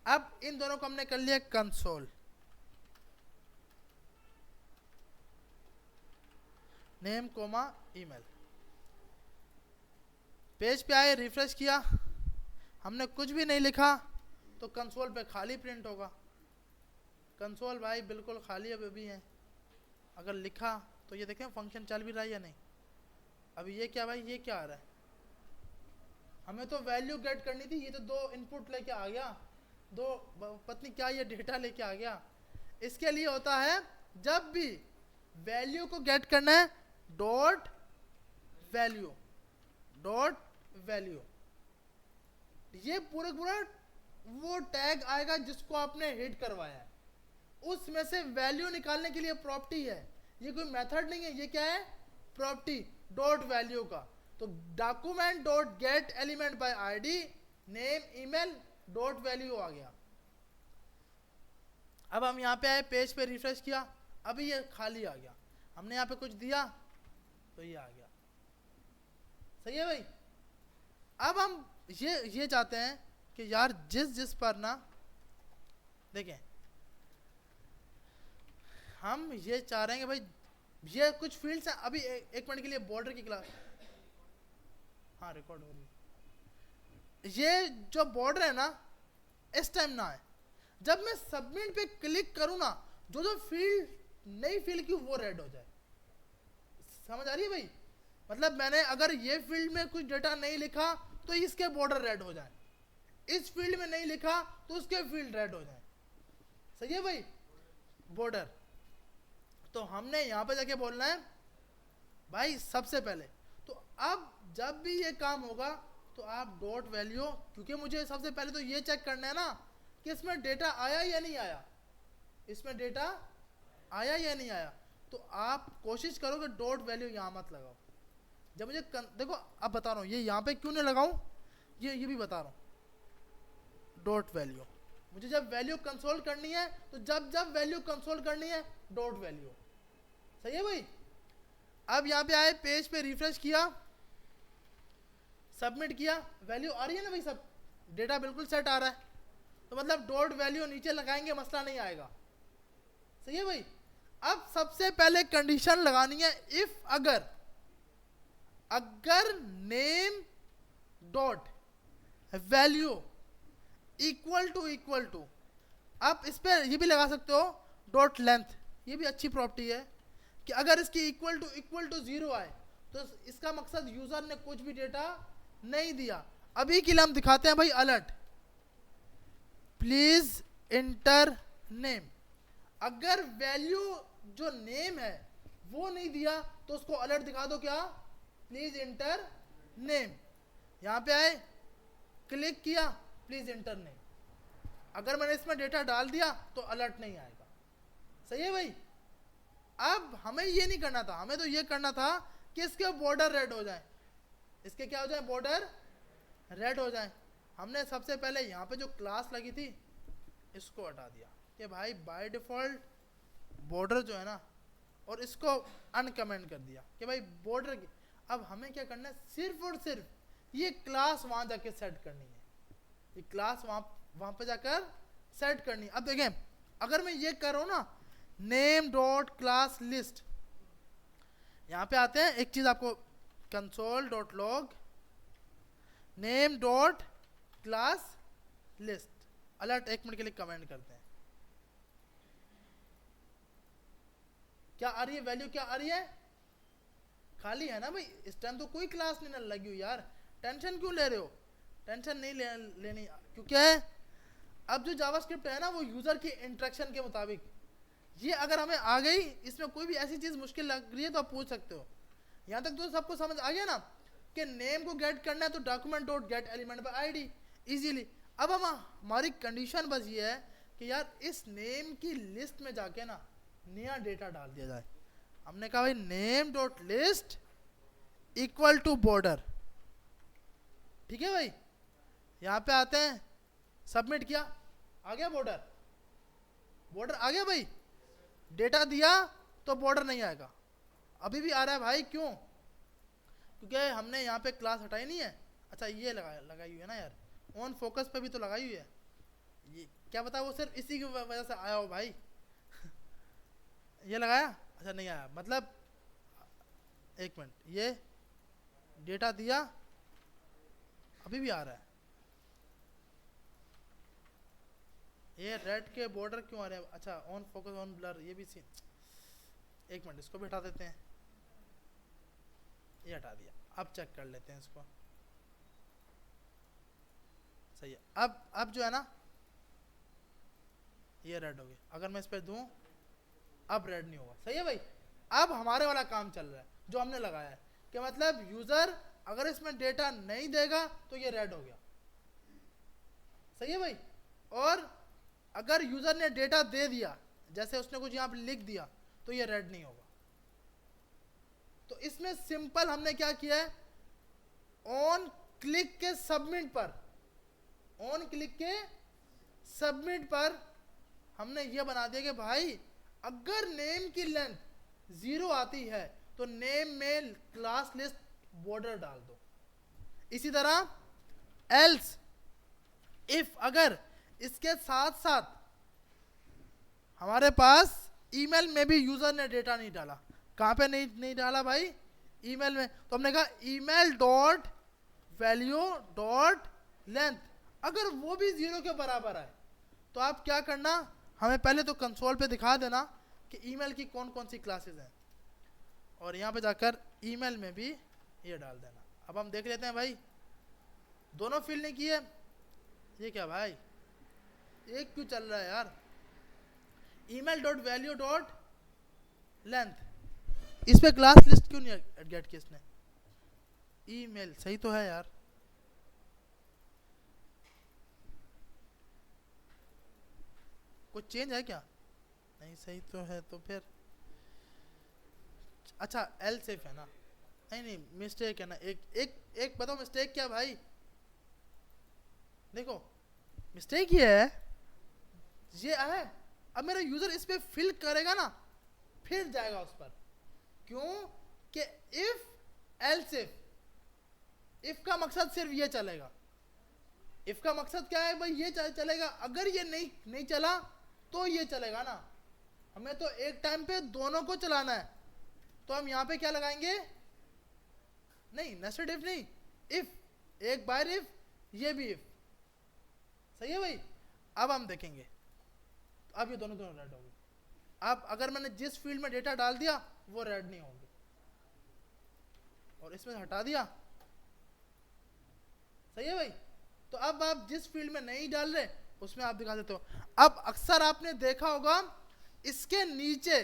अब इन दोनों को हमने कर लिया console, name comma email. Page पे आए, रिफ्रेश किया, हमने कुछ भी नहीं लिखा तो कंसोल पे खाली प्रिंट होगा। कंसोल भाई बिल्कुल खाली अभी भी है। अगर लिखा तो ये देखें फंक्शन चल भी रहा है या नहीं। अभी ये क्या भाई, ये क्या आ रहा है? हमें तो वैल्यू गेट करनी थी, ये तो दो इनपुट लेके आ गया, दो पत्नी क्या ये डेटा लेके आ गया। इसके लिए होता है जब भी वैल्यू को गेट करना है डॉट वैल्यू, डॉट वैल्यू। ये पूरा वो टैग आएगा जिसको आपने हिट करवाया है, उसमें से वैल्यू निकालने के लिए प्रॉपर्टी है। ये कोई मेथड नहीं है, ये क्या है? प्रॉपर्टी डॉट वैल्यू का। तो document dot get element by ID name email dot value आ गया। अब हम यहाँ पे आए, पेज पे रिफ्रेश किया, अभी ये खाली आ गया। हमने यहाँ पे कुछ दिया तो ये आ गया। सही है भाई? अब हम ये चाहते हैं कि यार जिस पर ना देखें, हम ये चाह रहे हैं कि भाई ये कुछ फील्ड्स हैं। अभी एक मिनट के लिए बॉर्डर की क्लास, हाँ रिकॉर्ड हो रही है। ये जो बॉर्डर है ना इस टाइम ना है, जब मैं सबमिट पे क्लिक करूं ना, जो फील्ड नई फील्ड की वो रेड हो जाए। समझ आ रही है भाई? मतलब मैंने अगर ये फील्ड में कुछ डेटा नहीं लिखा तो इसके बॉर्डर रेड हो जाए, इस फील्ड में नहीं लिखा तो उसके फील्ड रेड हो जाए। सही है भाई? बॉर्डर। तो हमने यहां पे जाके बोलना है भाई सबसे पहले तो अब जब भी ये काम होगा तो आप डॉट वैल्यू, क्योंकि मुझे सबसे पहले तो ये चेक करना है ना कि इसमें डेटा आया या नहीं आया, इसमें डेटा आया या नहीं आया, तो आप कोशिश करो कि डॉट वैल्यू यहाँ मत लगाओ। जब मुझे देखो अब बता रहा हूँ ये यहाँ पे क्यों नहीं लगाऊं, ये भी बता रहा हूँ। डॉट वैल्यू मुझे जब वैल्यू कंसोल करनी है तो जब वैल्यू कंसोल करनी है डॉट वैल्यू, सही है भाई। अब यहाँ पे आए, पेज पे रिफ्रेश किया, सबमिट किया, वैल्यू आ रही है ना भाई, सब डेटा बिल्कुल सेट आ रहा है, तो मतलब डॉट वैल्यू नीचे लगाएंगे मसला नहीं आएगा, सही है भाई। अब सबसे पहले कंडीशन लगानी है, इफ अगर name dot value equal to, आप इस पे ये भी लगा सकते हो डॉट लेंथ, ये भी अच्छी प्रॉपर्टी है कि अगर इसकी इक्वल टू 0 आए तो इसका मकसद यूजर ने कुछ भी डेटा नहीं दिया। अभी के लिए हम दिखाते हैं भाई अलर्ट, प्लीज इंटर नेम। अगर वैल्यू जो नेम है वो नहीं दिया तो उसको अलर्ट दिखा दो, क्या, प्लीज इंटर नेम। यहां पे आए, क्लिक किया, प्लीज इंटर नेम। अगर मैंने इसमें डेटा डाल दिया तो अलर्ट नहीं आएगा, सही है भाई। अब हमें ये नहीं करना था, हमें तो ये करना था कि इसके बॉर्डर रेड हो जाए, इसके क्या हो जाए, बॉर्डर रेड हो जाए। हमने सबसे पहले यहाँ पे जो क्लास लगी थी इसको हटा दिया कि भाई बाय डिफॉल्ट बॉर्डर जो है ना, और इसको अनकमेंट कर दिया कि भाई बॉर्डर की। अब हमें क्या करना है, सिर्फ और सिर्फ ये क्लास वहां जाके सेट करनी है, ये क्लास वहां पे जाकर सेट करनी है। अब देखें, अगर मैं ये करूँ ना, नेम डॉट क्लास लिस्ट, यहाँ पे आते हैं, एक चीज आपको, console dot log name dot class list alert, 1 minute के लिए कमेंट करते हैं। क्या आ रही है वैल्यू, क्या आ रही है, खाली है ना भाई, इस टाइम तो कोई क्लास नहीं लगी हुई यार, टेंशन क्यों ले रहे हो, टेंशन नहीं लेनी, क्योंकि अब जो जावास्क्रिप्ट है ना वो यूजर की इंस्ट्रक्शन के मुताबिक, ये अगर हमें आ गई, इसमें कोई भी ऐसी चीज मुश्किल लग रही है तो आप पूछ सकते हो। यहां तक तो सबको समझ आ गया ना कि नेम को गेट करना है तो document dot get element by ID easily. अब हम हमारी कंडीशन बस ये है कि यार इस नेम की लिस्ट में जाके ना नया डेटा डाल दिया जाए। हमने कहा भाई name dot list equal to border, ठीक है भाई। यहाँ पे आते हैं, सबमिट किया, आ गया बॉर्डर, बॉर्डर आ गया भाई। डेटा दिया तो बॉर्डर नहीं आएगा, अभी भी आ रहा है भाई, क्यों, क्योंकि हमने यहाँ पे क्लास हटाई नहीं है। अच्छा ये लगाई हुई है ना यार, ऑन फोकस पे भी तो लगाई हुई है, ये क्या पता वो सिर्फ इसी की वजह से आया हो भाई ये लगाया, अच्छा नहीं आया, मतलब 1 मिनट, ये डेटा दिया, अभी भी आ रहा है, ये रेड के बॉर्डर क्यों आ रहे हैं। अच्छा ऑन फोकस ऑन ब्लर, ये भी सीन, 1 मिनट इसको भी हटा देते हैं, ये हटा दिया। अब चेक कर लेते हैं इसको, सही है। अब जो है ना ये रेड हो गया, अगर मैं इस पर दूं अब रेड नहीं होगा, सही है भाई। अब हमारे वाला काम चल रहा है जो हमने लगाया है कि मतलब यूजर अगर इसमें डेटा नहीं देगा तो ये रेड हो गया, सही है भाई। और अगर यूजर ने डेटा दे दिया, जैसे उसने कुछ यहाँ पे लिख दिया, तो ये रेड नहीं होगा। तो इसमें सिंपल हमने क्या किया है, ऑन क्लिक के सबमिट पर, ऑन क्लिक के सबमिट पर हमने ये बना दिया कि भाई अगर नेम की लेंथ 0 आती है तो नेम में क्लास लिस्ट बॉर्डर डाल दो। इसी तरह एल्स इफ, अगर इसके साथ साथ हमारे पास ईमेल में भी यूजर ने डेटा नहीं डाला, कहां पे नहीं डाला भाई, ईमेल में, तो हमने कहा email dot value dot length, अगर वो भी 0 के बराबर है तो आप क्या करना, हमें पहले तो कंसोल पे दिखा देना कि ईमेल की कौन कौन सी क्लासेस हैं, और यहाँ पे जाकर ईमेल में भी ये डाल देना। अब हम देख लेते हैं भाई, दोनों फिल नहीं किए, ये क्या भाई, एक क्यों चल रहा है यार, email dot value dot length, इस पे क्लास लिस्ट क्यों नहीं गेट की इसने, ईमेल सही तो है यार, कुछ चेंज है क्या? नहीं सही तो है तो फिर अच्छा एल सेफ है ना? नहीं नहीं मिस्टेक है ना, एक एक एक बताओ मिस्टेक क्या भाई? देखो मिस्टेक ये है, ये है। अब मेरा यूजर इस पे फिल करेगा ना, फिर जाएगा उस पर। क्यों? कि इफ एल्स इफ का मकसद सिर्फ ये चलेगा। इफ का मकसद क्या है भाई? ये चलेगा। अगर ये नहीं चला तो ये चलेगा ना। हमें तो एक टाइम पे दोनों को चलाना है, तो हम यहाँ पे क्या लगाएंगे? नहीं नेस्टेड इफ नहीं, इफ, एक बार इफ, ये भी इफ। सही है भाई? अब हम देखेंगे, अब ये दोनों रेड होंगे। अब अगर मैंने जिस फील्ड में डेटा डाल दिया वो रेड नहीं होंगे, और इसमें हटा दिया। सही है भाई? तो अब आप जिस फील्ड में नहीं डाल रहे उसमें आप दिखा देते हो। अब अक्सर आपने देखा होगा इसके नीचे,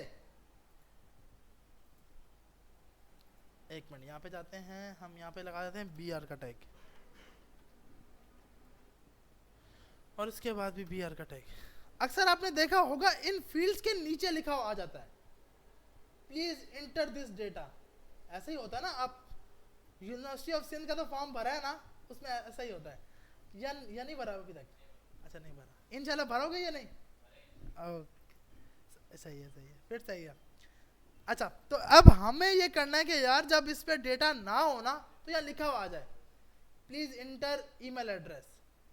एक मिनट यहाँ पे जाते हैं, हम यहाँ पे लगा देते हैं BR का टैग, और इसके बाद भी BR का टैग। अक्सर आपने देखा होगा इन फील्ड्स के नीचे लिखा आ जाता है प्लीज इंटर दिस डेटा। ऐसा ही होता है ना, आप यूनिवर्सिटी ऑफ सिंध का तो फॉर्म भरा है ना, उसमें ऐसा ही होता है। या नहीं भरा अभी तक? अच्छा नहीं भरा, इंशाल्लाह भरोगे या नहीं? सही है फिर सही है। अच्छा तो अब हमें ये करना है कि यार जब इस पे डेटा ना हो ना, तो यहाँ लिखा हुआ आ जाए प्लीज इंटर ईमेल एड्रेस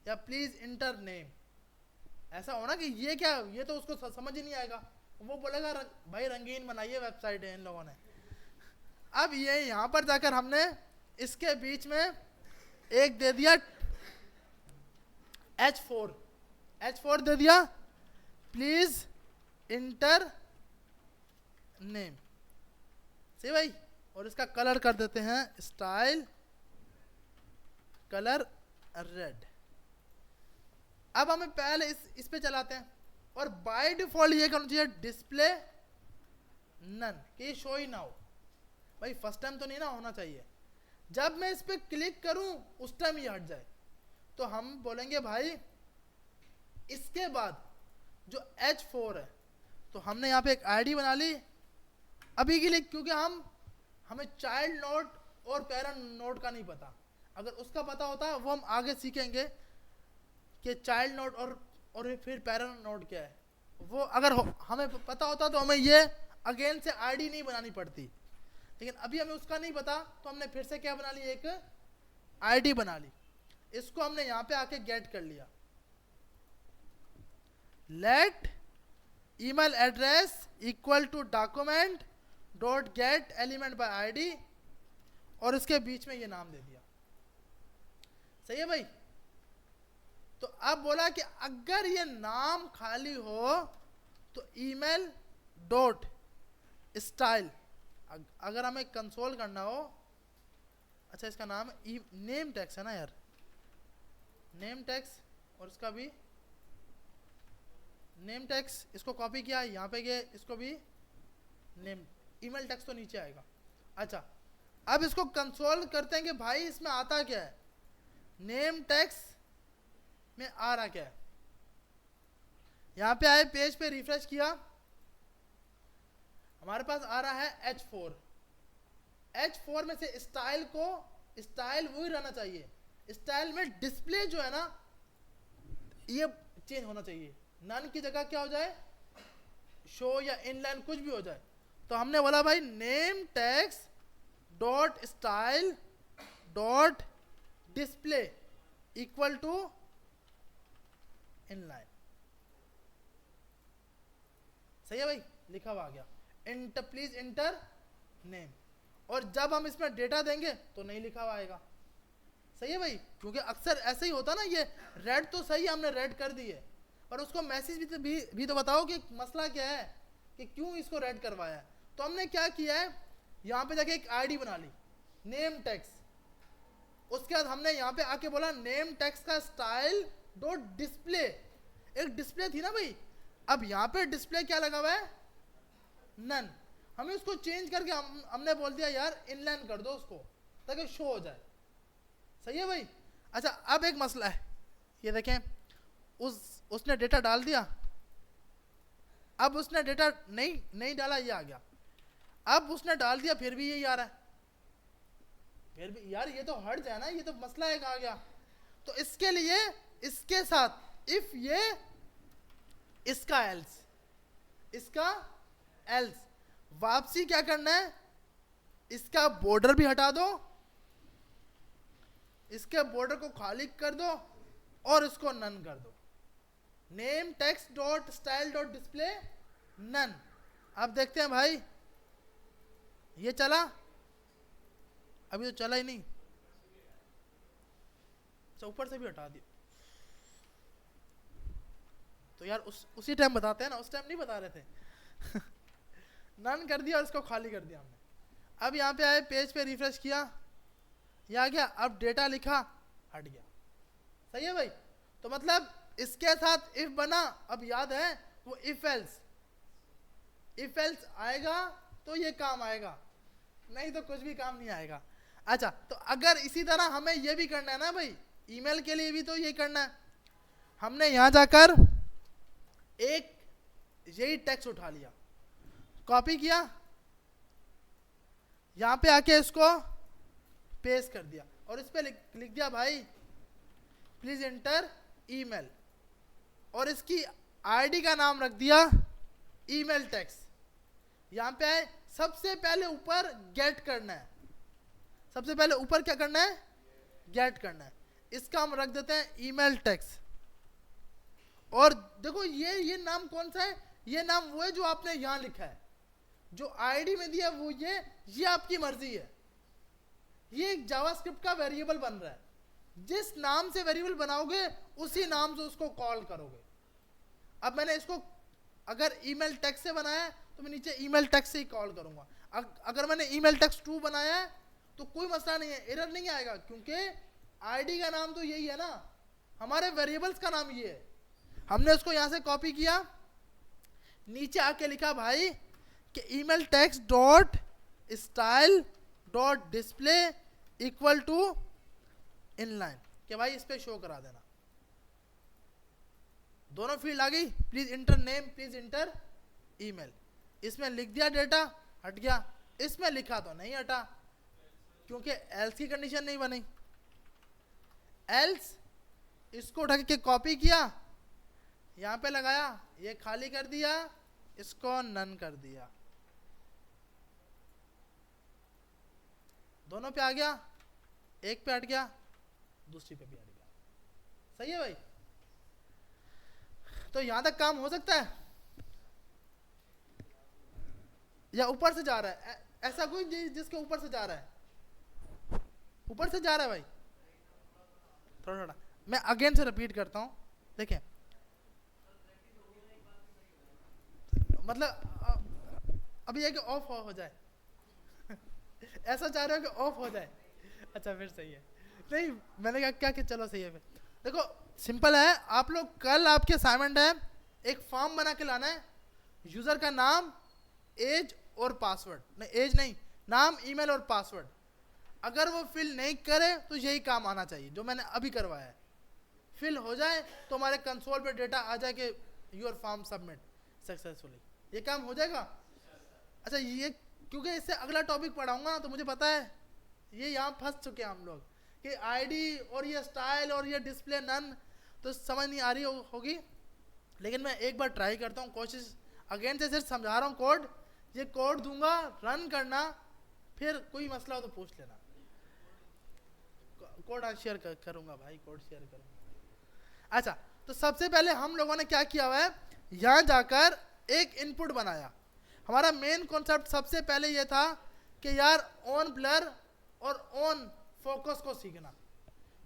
या प्लीज इंटर नेम। ऐसा होना कि ये क्या, ये तो उसको समझ ही नहीं आएगा, वो बोलेगा भाई रंगीन बनाइए वेबसाइट है इन लोगों ने। अब ये यहाँ पर जाकर हमने इसके बीच में एक दे दिया H4 दे दिया, प्लीज इंटर नेम। सही भाई? और इसका कलर कर देते हैं स्टाइल कलर रेड। अब हमें पहले इस पे चलाते हैं, और बाय डिफॉल्ट ये करना चाहिए डिस्प्ले नन, कि शो ही ना हो। भाई फर्स्ट टाइम तो नहीं ना होना चाहिए, जब मैं इस पे क्लिक करूं उस टाइम ये हट जाए। तो हम बोलेंगे भाई इसके बाद जो H4 है, तो हमने यहाँ पे एक आईडी बना ली अभी के लिए, क्योंकि हमें चाइल्ड नोड और पेरेंट नोड का नहीं पता। अगर उसका पता होता वो हम आगे सीखेंगे कि चाइल्ड नोड और फिर पेरेंट नोड क्या है। वो अगर हमें पता होता तो हमें ये अगेन से आईडी नहीं बनानी पड़ती, लेकिन अभी हमें उसका नहीं पता, तो हमने फिर से क्या बना ली, एक आईडी बना ली। इसको हमने यहाँ पे आके गेट कर लिया, let email address equal to document dot get element by ID, और इसके बीच में ये नाम दे दिया। सही है भाई? तो अब बोला कि अगर ये नाम खाली हो तो ईमेल डॉट स्टाइल, अगर हमें कंसोल करना हो। अच्छा इसका नाम नेम टैक्स है ना यार, नेम टैक्स, और इसका भी नेम टैक्स, इसको कॉपी किया यहाँ पे गए, इसको भी नेम, ईमेल टैक्स तो नीचे आएगा। अच्छा अब इसको कंसोल करते हैं कि भाई इसमें आता क्या है, नेम टैक्स में आ रहा क्या है। यहाँ पे आए, पेज पे रिफ्रेश किया, हमारे पास आ रहा है H4 में से स्टाइल वही रहना चाहिए। स्टाइल में डिस्प्ले जो है ना ये चेंज होना चाहिए, नन की जगह क्या हो जाए, शो या इनलाइन कुछ भी हो जाए। तो हमने बोला भाई name tags dot style dot display equal to inline. सही है भाई? लिखा हुआ आ गया इंटर प्लीज इंटर नेम, और जब हम इसमें डेटा देंगे तो नहीं लिखा हुआ आएगा। सही है भाई? क्योंकि अक्सर ऐसे ही होता ना, ये रेड तो सही हमने रेड कर दी है, पर उसको मैसेज भी तो बताओ कि मसला क्या है, कि क्यों इसको रेड करवाया है। तो हमने क्या किया है, यहाँ पे जाके एक आईडी बना ली नेम टैक्स, उसके बाद हमने यहाँ पे आके बोला नेम टैक्स का स्टाइल डॉट डिस्प्ले, एक डिस्प्ले थी ना भाई, अब यहाँ पे डिस्प्ले क्या लगा हुआ है, नन। हमें उसको चेंज करके हमने बोल दिया यार इनलाइन कर दो उसको, ताकि शो हो जाए। सही है भाई। अच्छा अब एक मसला है, ये देखें, उसने डेटा डाल दिया, अब उसने डेटा नहीं डाला, ये आ गया। अब उसने डाल दिया फिर भी यही आ रहा है, फिर भी यार ये तो हट जाए ना, ये तो मसला एक आ गया। तो इसके लिए इसके साथ इफ ये, इसका एल्स, इसका एल्स, वापसी क्या करना है, इसका बॉर्डर भी हटा दो, इसके बॉर्डर को खाली कर दो और इसको नन कर दो। Name text dot style dot display none. अब देखते हैं भाई ये चला, अभी तो चला ही नहीं, तो ऊपर से भी हटा दिया। तो यार उसी टाइम बताते हैं ना, उस टाइम नहीं बता रहे थे। नन कर दिया और इसको खाली कर दिया हमने। अब यहाँ पे आए, पेज पे रिफ्रेश किया, ये आ गया। अब डेटा लिखा, हट गया। सही है भाई। तो मतलब इसके साथ इफ बना, अब याद है वो इफ एल्स, इफ एल्स आएगा तो ये काम आएगा, नहीं तो कुछ भी काम नहीं आएगा। अच्छा तो अगर इसी तरह हमें ये भी करना है ना भाई, ईमेल के लिए भी तो ये करना है। हमने यहां जाकर एक यही टेक्स्ट उठा लिया, कॉपी किया, यहां पे आके इसको पेस्ट कर दिया और इस पे लिख दिया भाई प्लीज एंटर ईमेल, और इसकी आईडी का नाम रख दिया ईमेल टेक्स्ट। यहां पे आए, सबसे पहले ऊपर गेट करना है, सबसे पहले ऊपर क्या करना है, गेट करना है। इसका हम रख देते हैं ईमेल टेक्स्ट। और देखो ये नाम कौन सा है, ये नाम वो है जो आपने यहां लिखा है, जो आईडी में दिया वो ये आपकी मर्जी है। ये एक जावास्क्रिप्ट का वेरिएबल बन रहा है, जिस नाम से वेरिएबल बनाओगे उसी नाम से उसको कॉल करोगे। अब मैंने इसको अगर ईमेल टेक्स्ट से बनाया है तो मैं नीचे ईमेल टेक्स्ट से ही कॉल करूंगा। अगर मैंने ईमेल टेक्स्ट 2 बनाया है तो कोई मसला नहीं है, एरर नहीं आएगा, क्योंकि आईडी का नाम तो यही है ना, हमारे वेरिएबल्स का नाम ये है। हमने उसको यहां से कॉपी किया, नीचे आके लिखा भाई कि email text dot style dot display equal to inline, कि भाई इस पे शो करा देना। दोनों फील्ड आ गई, please inter name, please inter email. इसमें लिख दिया डेटा, हट गया। इसमें लिखा तो नहीं हटा, क्योंकि एल्स की कंडीशन नहीं बनी। एल्स इसको उठा के कॉपी किया, यहां पे लगाया, ये खाली कर दिया, इसको नन कर दिया, दोनों पे आ गया, एक पे हट गया, दूसरी पे भी हट गया। सही है भाई। तो यहां तक काम हो सकता है, या ऊपर से जा रहा है, ऐसा कोई जिसके ऊपर से जा रहा है, ऊपर से जा रहा है भाई। थोड़ा थोड़ा मैं अगेन से रिपीट करता हूं, देखें, मतलब अभी एक ऑफ हो जाए। ऐसा चाह रहे हो कि ऑफ हो जाए, अच्छा फिर सही है। नहीं मैंने कहा क्या कि चलो सही है। फिर देखो सिंपल है, आप लोग कल आपके असाइनमेंट है, एक फॉर्म बना के लाना है, यूजर का नाम, एज और पासवर्ड, नहीं एज नहीं, नाम, ईमेल और पासवर्ड। अगर वो फिल नहीं करे तो यही काम आना चाहिए जो मैंने अभी करवाया है। फिल हो जाए तो हमारे कंसोल पे डेटा आ जाए कि योर फॉर्म सबमिट सक्सेसफुली, ये काम हो जाएगा। अच्छा ये क्योंकि इससे अगला टॉपिक पढ़ाऊंगा तो मुझे पता है ये यहाँ फंस चुके हैं हम लोग कि आईडी और ये स्टाइल और ये डिस्प्ले नन, तो समझ नहीं आ रही होगी। लेकिन मैं एक बार ट्राई करता हूँ, कोशिश अगेन से सिर्फ समझा रहा हूँ कोड, ये कोड दूंगा, रन करना, फिर कोई मसला हो तो पूछ लेना। कोड आज शेयर करूंगा भाई, कोड शेयर करूंगा। अच्छा तो सबसे पहले हम लोगों ने क्या किया हुआ है, यहाँ जाकर एक इनपुट बनाया। हमारा मेन कॉन्सेप्ट सबसे पहले ये था कि यार ऑन ब्लर और ऑन फोकस को सीखना।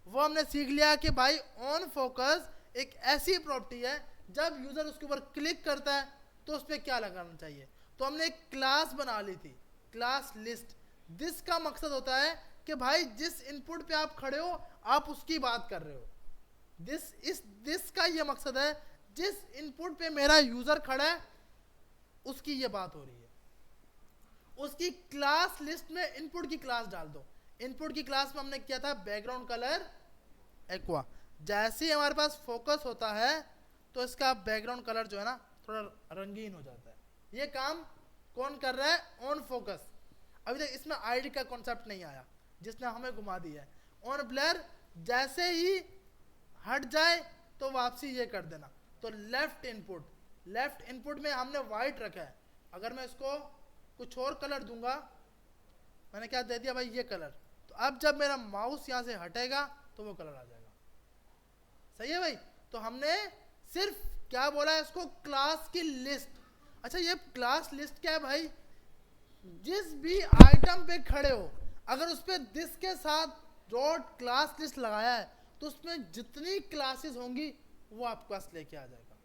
वो हमने सीख लिया कि भाई ऑन फोकस एक ऐसी प्रॉपर्टी है, जब यूजर उसके ऊपर क्लिक करता है तो उस पर क्या लगाना चाहिए। तो हमने एक क्लास बना ली थी, क्लास लिस्ट। दिस का मकसद होता है कि भाई जिस इनपुट पे आप खड़े हो आप उसकी बात कर रहे हो। दिस का ये मकसद है, जिस इनपुट पे मेरा यूजर खड़ा है उसकी ये बात हो रही है। उसकी क्लास लिस्ट में इनपुट की क्लास डाल दो। इनपुट की क्लास में हमने किया था बैकग्राउंड कलर एक्वा। जैसे ही हमारे पास फोकस होता है तो इसका बैकग्राउंड कलर जो है ना थोड़ा रंगीन हो जाता है। ये काम कौन कर रहा है? On focus. अभी तक इसमें आईडी का कॉन्सेप्ट नहीं आया जिसने हमें घुमा दिया है। ऑन ब्लर जैसे ही हट जाए तो वापसी ये कर देना। तो लेफ्ट इनपुट में हमने वाइट रखा है। अगर मैं इसको कुछ और कलर दूंगा, मैंने क्या दे दिया भाई, ये कलर, तो अब जब मेरा माउस यहाँ से हटेगा तो वो कलर आ जाएगा। सही है भाई। तो हमने सिर्फ क्या बोला है इसको, क्लास की लिस्ट। अच्छा ये क्लास लिस्ट क्या है भाई? जिस भी आइटम पे खड़े हो अगर उस पर दिस के साथ डॉट क्लास लिस्ट लगाया है तो उसमें जितनी क्लासेस होंगी वो आपके पास लेके आ जाएगा।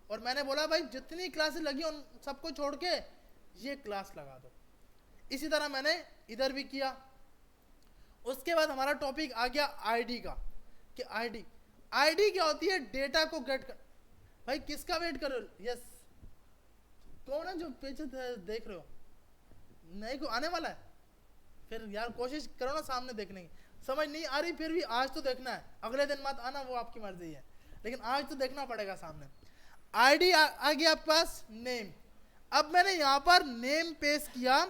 और मैंने बोला भाई जितनी क्लासेस लगी उन सबको छोड़ के ये क्लास लगा दो। इसी तरह मैंने इधर भी किया। उसके बाद हमारा टॉपिक आ गया आईडी का, कि आईडी क्या होती है? डेटा को गेट कर। भाई किसका वेट कर रहे हो? यस, कौन है जो पीछे देख रहे हो? नहीं को आने वाला है? फिर यार कोशिश करो ना सामने देखने की। समझ नहीं आ रही फिर भी आज तो देखना है, अगले दिन मत आना, वो आपकी मर्जी है, लेकिन आज तो देखना पड़ेगा सामने। आईडी आ गया आपके पास, नेम। अब मैंने यहाँ पर नेम पेश किया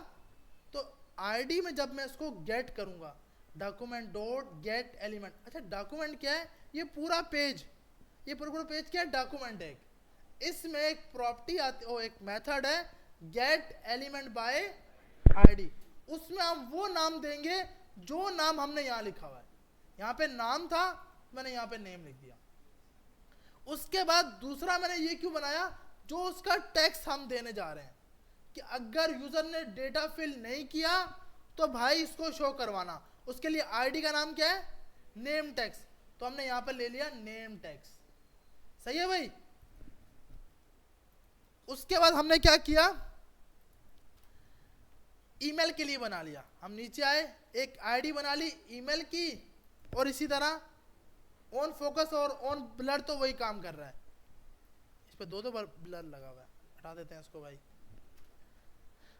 तो आईडी में जब मैं इसको गेट करूंगा, डॉक्यूमेंट डॉट गेट एलिमेंट। अच्छा डॉक्यूमेंट क्या है? ये पूरा पेज, ये पूरा पेज क्या है? डॉक्यूमेंट है। इसमें एक प्रॉपर्टी आती है, एक मेथड है गेट एलिमेंट बाय आईडी। उसमें हम वो नाम देंगे जो नाम हमने यहाँ लिखा हुआ है। यहाँ पे नाम था, मैंने यहाँ पे नेम लिख दिया। उसके बाद दूसरा मैंने ये क्यों बनाया, जो उसका टेक्स्ट हम देने जा रहे हैं कि अगर यूजर ने डेटा फिल नहीं किया तो भाई इसको शो करवाना। उसके लिए आईडी का नाम क्या है? Name text. तो हमने यहां पर ले लिया नेम टेक्स्ट। सही है भाई। उसके बाद हमने क्या किया, ईमेल के लिए बना लिया। हम नीचे आए, एक आईडी बना ली ईमेल की, और इसी तरह ऑन फोकस और ऑन ब्लर तो वही काम कर रहा है। इस पे दो ब्लर लगा हुआ है, हटा देते हैं इसको भाई।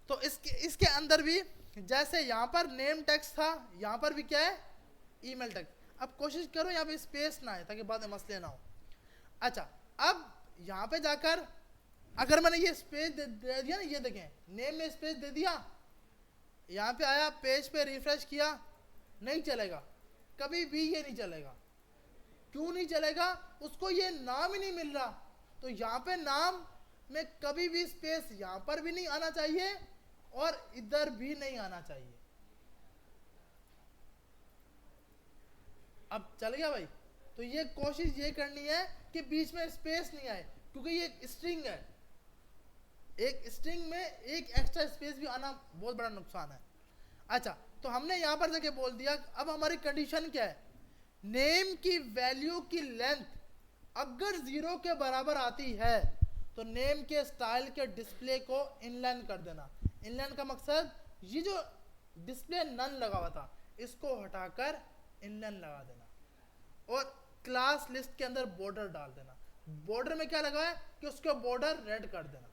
तो इसके अंदर भी जैसे यहाँ पर नेम टेक्स्ट था, यहाँ पर भी क्या है? Email text. अब कोशिश करो यहाँ पे स्पेस ना आए ताकि बाद में मसले ना हो। अच्छा अब यहाँ पे जाकर अगर मैंने ये स्पेस दे दिया ना, ये देखें नेम में स्पेस दे दिया, यहाँ पे आया, पेज पे रिफ्रेश किया, नहीं चलेगा, कभी भी ये नहीं चलेगा। क्यों नहीं चलेगा? उसको ये नाम ही नहीं मिल रहा। तो यहाँ पे नाम में कभी भी स्पेस यहाँ पर भी नहीं आना चाहिए और इधर भी नहीं आना चाहिए। अब चल गया भाई। तो ये कोशिश ये करनी है कि बीच में स्पेस नहीं आए, क्योंकि ये स्ट्रिंग है। एक स्ट्रिंग में एक एक्स्ट्रा स्पेस भी आना बहुत बड़ा नुकसान है। अच्छा तो हमने यहां पर जाके बोल दिया, अब हमारी कंडीशन क्या है? नेम की वैल्यू की लेंथ अगर 0 के बराबर आती है तो नेम के स्टाइल के डिस्प्ले को इनलाइन कर देना। इनलाइन का मकसद ये जो डिस्प्ले नन लगा हुआ था इसको हटाकर इनलाइन लगा देना, और क्लास लिस्ट के अंदर बॉर्डर डाल देना। बॉर्डर में क्या लगा है कि उसका बॉर्डर रेड कर देना।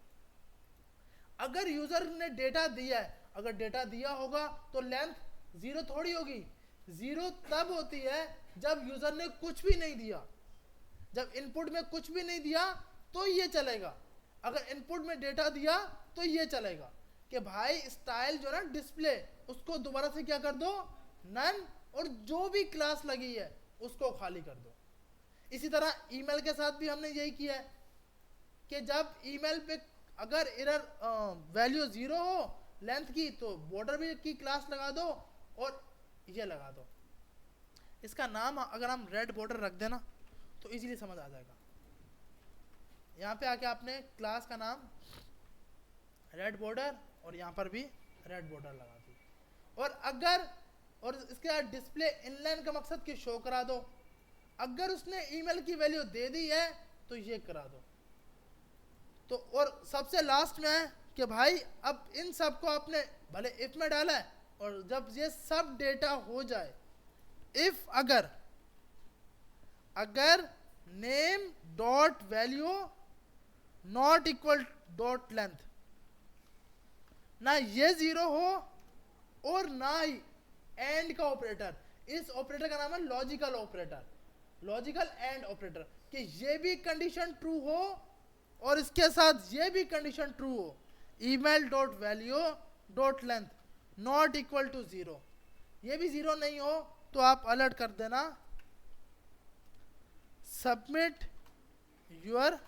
अगर यूजर ने डेटा दिया है, अगर डेटा दिया होगा तो लेंथ 0 थोड़ी होगी। 0 तब होती है जब यूजर ने कुछ भी नहीं दिया। जब इनपुट में कुछ भी नहीं दिया तो ये चलेगा। अगर इनपुट में डेटा दिया तो ये चलेगा कि भाई स्टाइल जो ना डिस्प्ले, उसको दोबारा से क्या कर दो, नन, और जो भी क्लास लगी है उसको खाली कर दो। इसी तरह ईमेल के साथ भी हमने यही किया है कि जब ईमेल पे अगर एरर वैल्यू 0 हो लेंथ की तो बॉर्डर भी की क्लास लगा दो और ये लगा दो। इसका नाम अगर हम रेड बॉर्डर रख देना तो इजीली समझ आ जाएगा। यहाँ पे आके आपने क्लास का नाम रेड बॉर्डर और यहाँ पर भी रेड बॉर्डर लगा दी। और इसके बाद डिस्प्ले इनलाइन का मकसद कि शो करा दो। अगर उसने ईमेल की वैल्यू दे दी है तो ये करा दो। तो और सबसे लास्ट में है कि भाई अब इन सब को आपने भले इफ में डाला है, और जब ये सब डेटा हो जाए, इफ अगर name dot value not equal dot length, ना ये 0 हो और ना ही एंड का ऑपरेटर, इस ऑपरेटर का नाम है logical operator, logical and operator, कि ये भी कंडीशन ट्रू हो और इसके साथ ये भी कंडीशन ट्रू हो, email dot value dot length not equal to 0, ये भी 0 नहीं हो तो आप अलर्ट कर देना सबमिट योर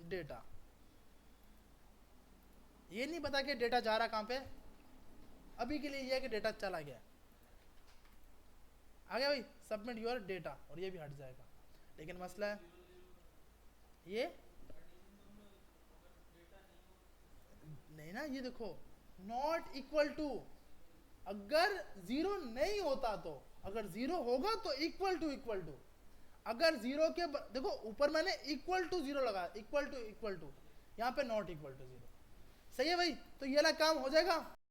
डेटा। ये नहीं बता कि डेटा जा रहा कहां पे, अभी के लिए ये है कि डेटा चला गया, आ गया भाई सबमिट योर डेटा, और ये भी हट जाएगा। लेकिन मसला है ये नहीं ना, ये देखो नॉट इक्वल टू, अगर 0 नहीं होता तो, अगर 0 होगा तो इक्वल टू, अगर 0 के देखो ऊपर मैंने इक्वल टू 0 लगा, इक्वल टू, यहाँ पे नॉट इक्वल टू 0, सही है भाई। तो ये वाला काम हो जाएगा।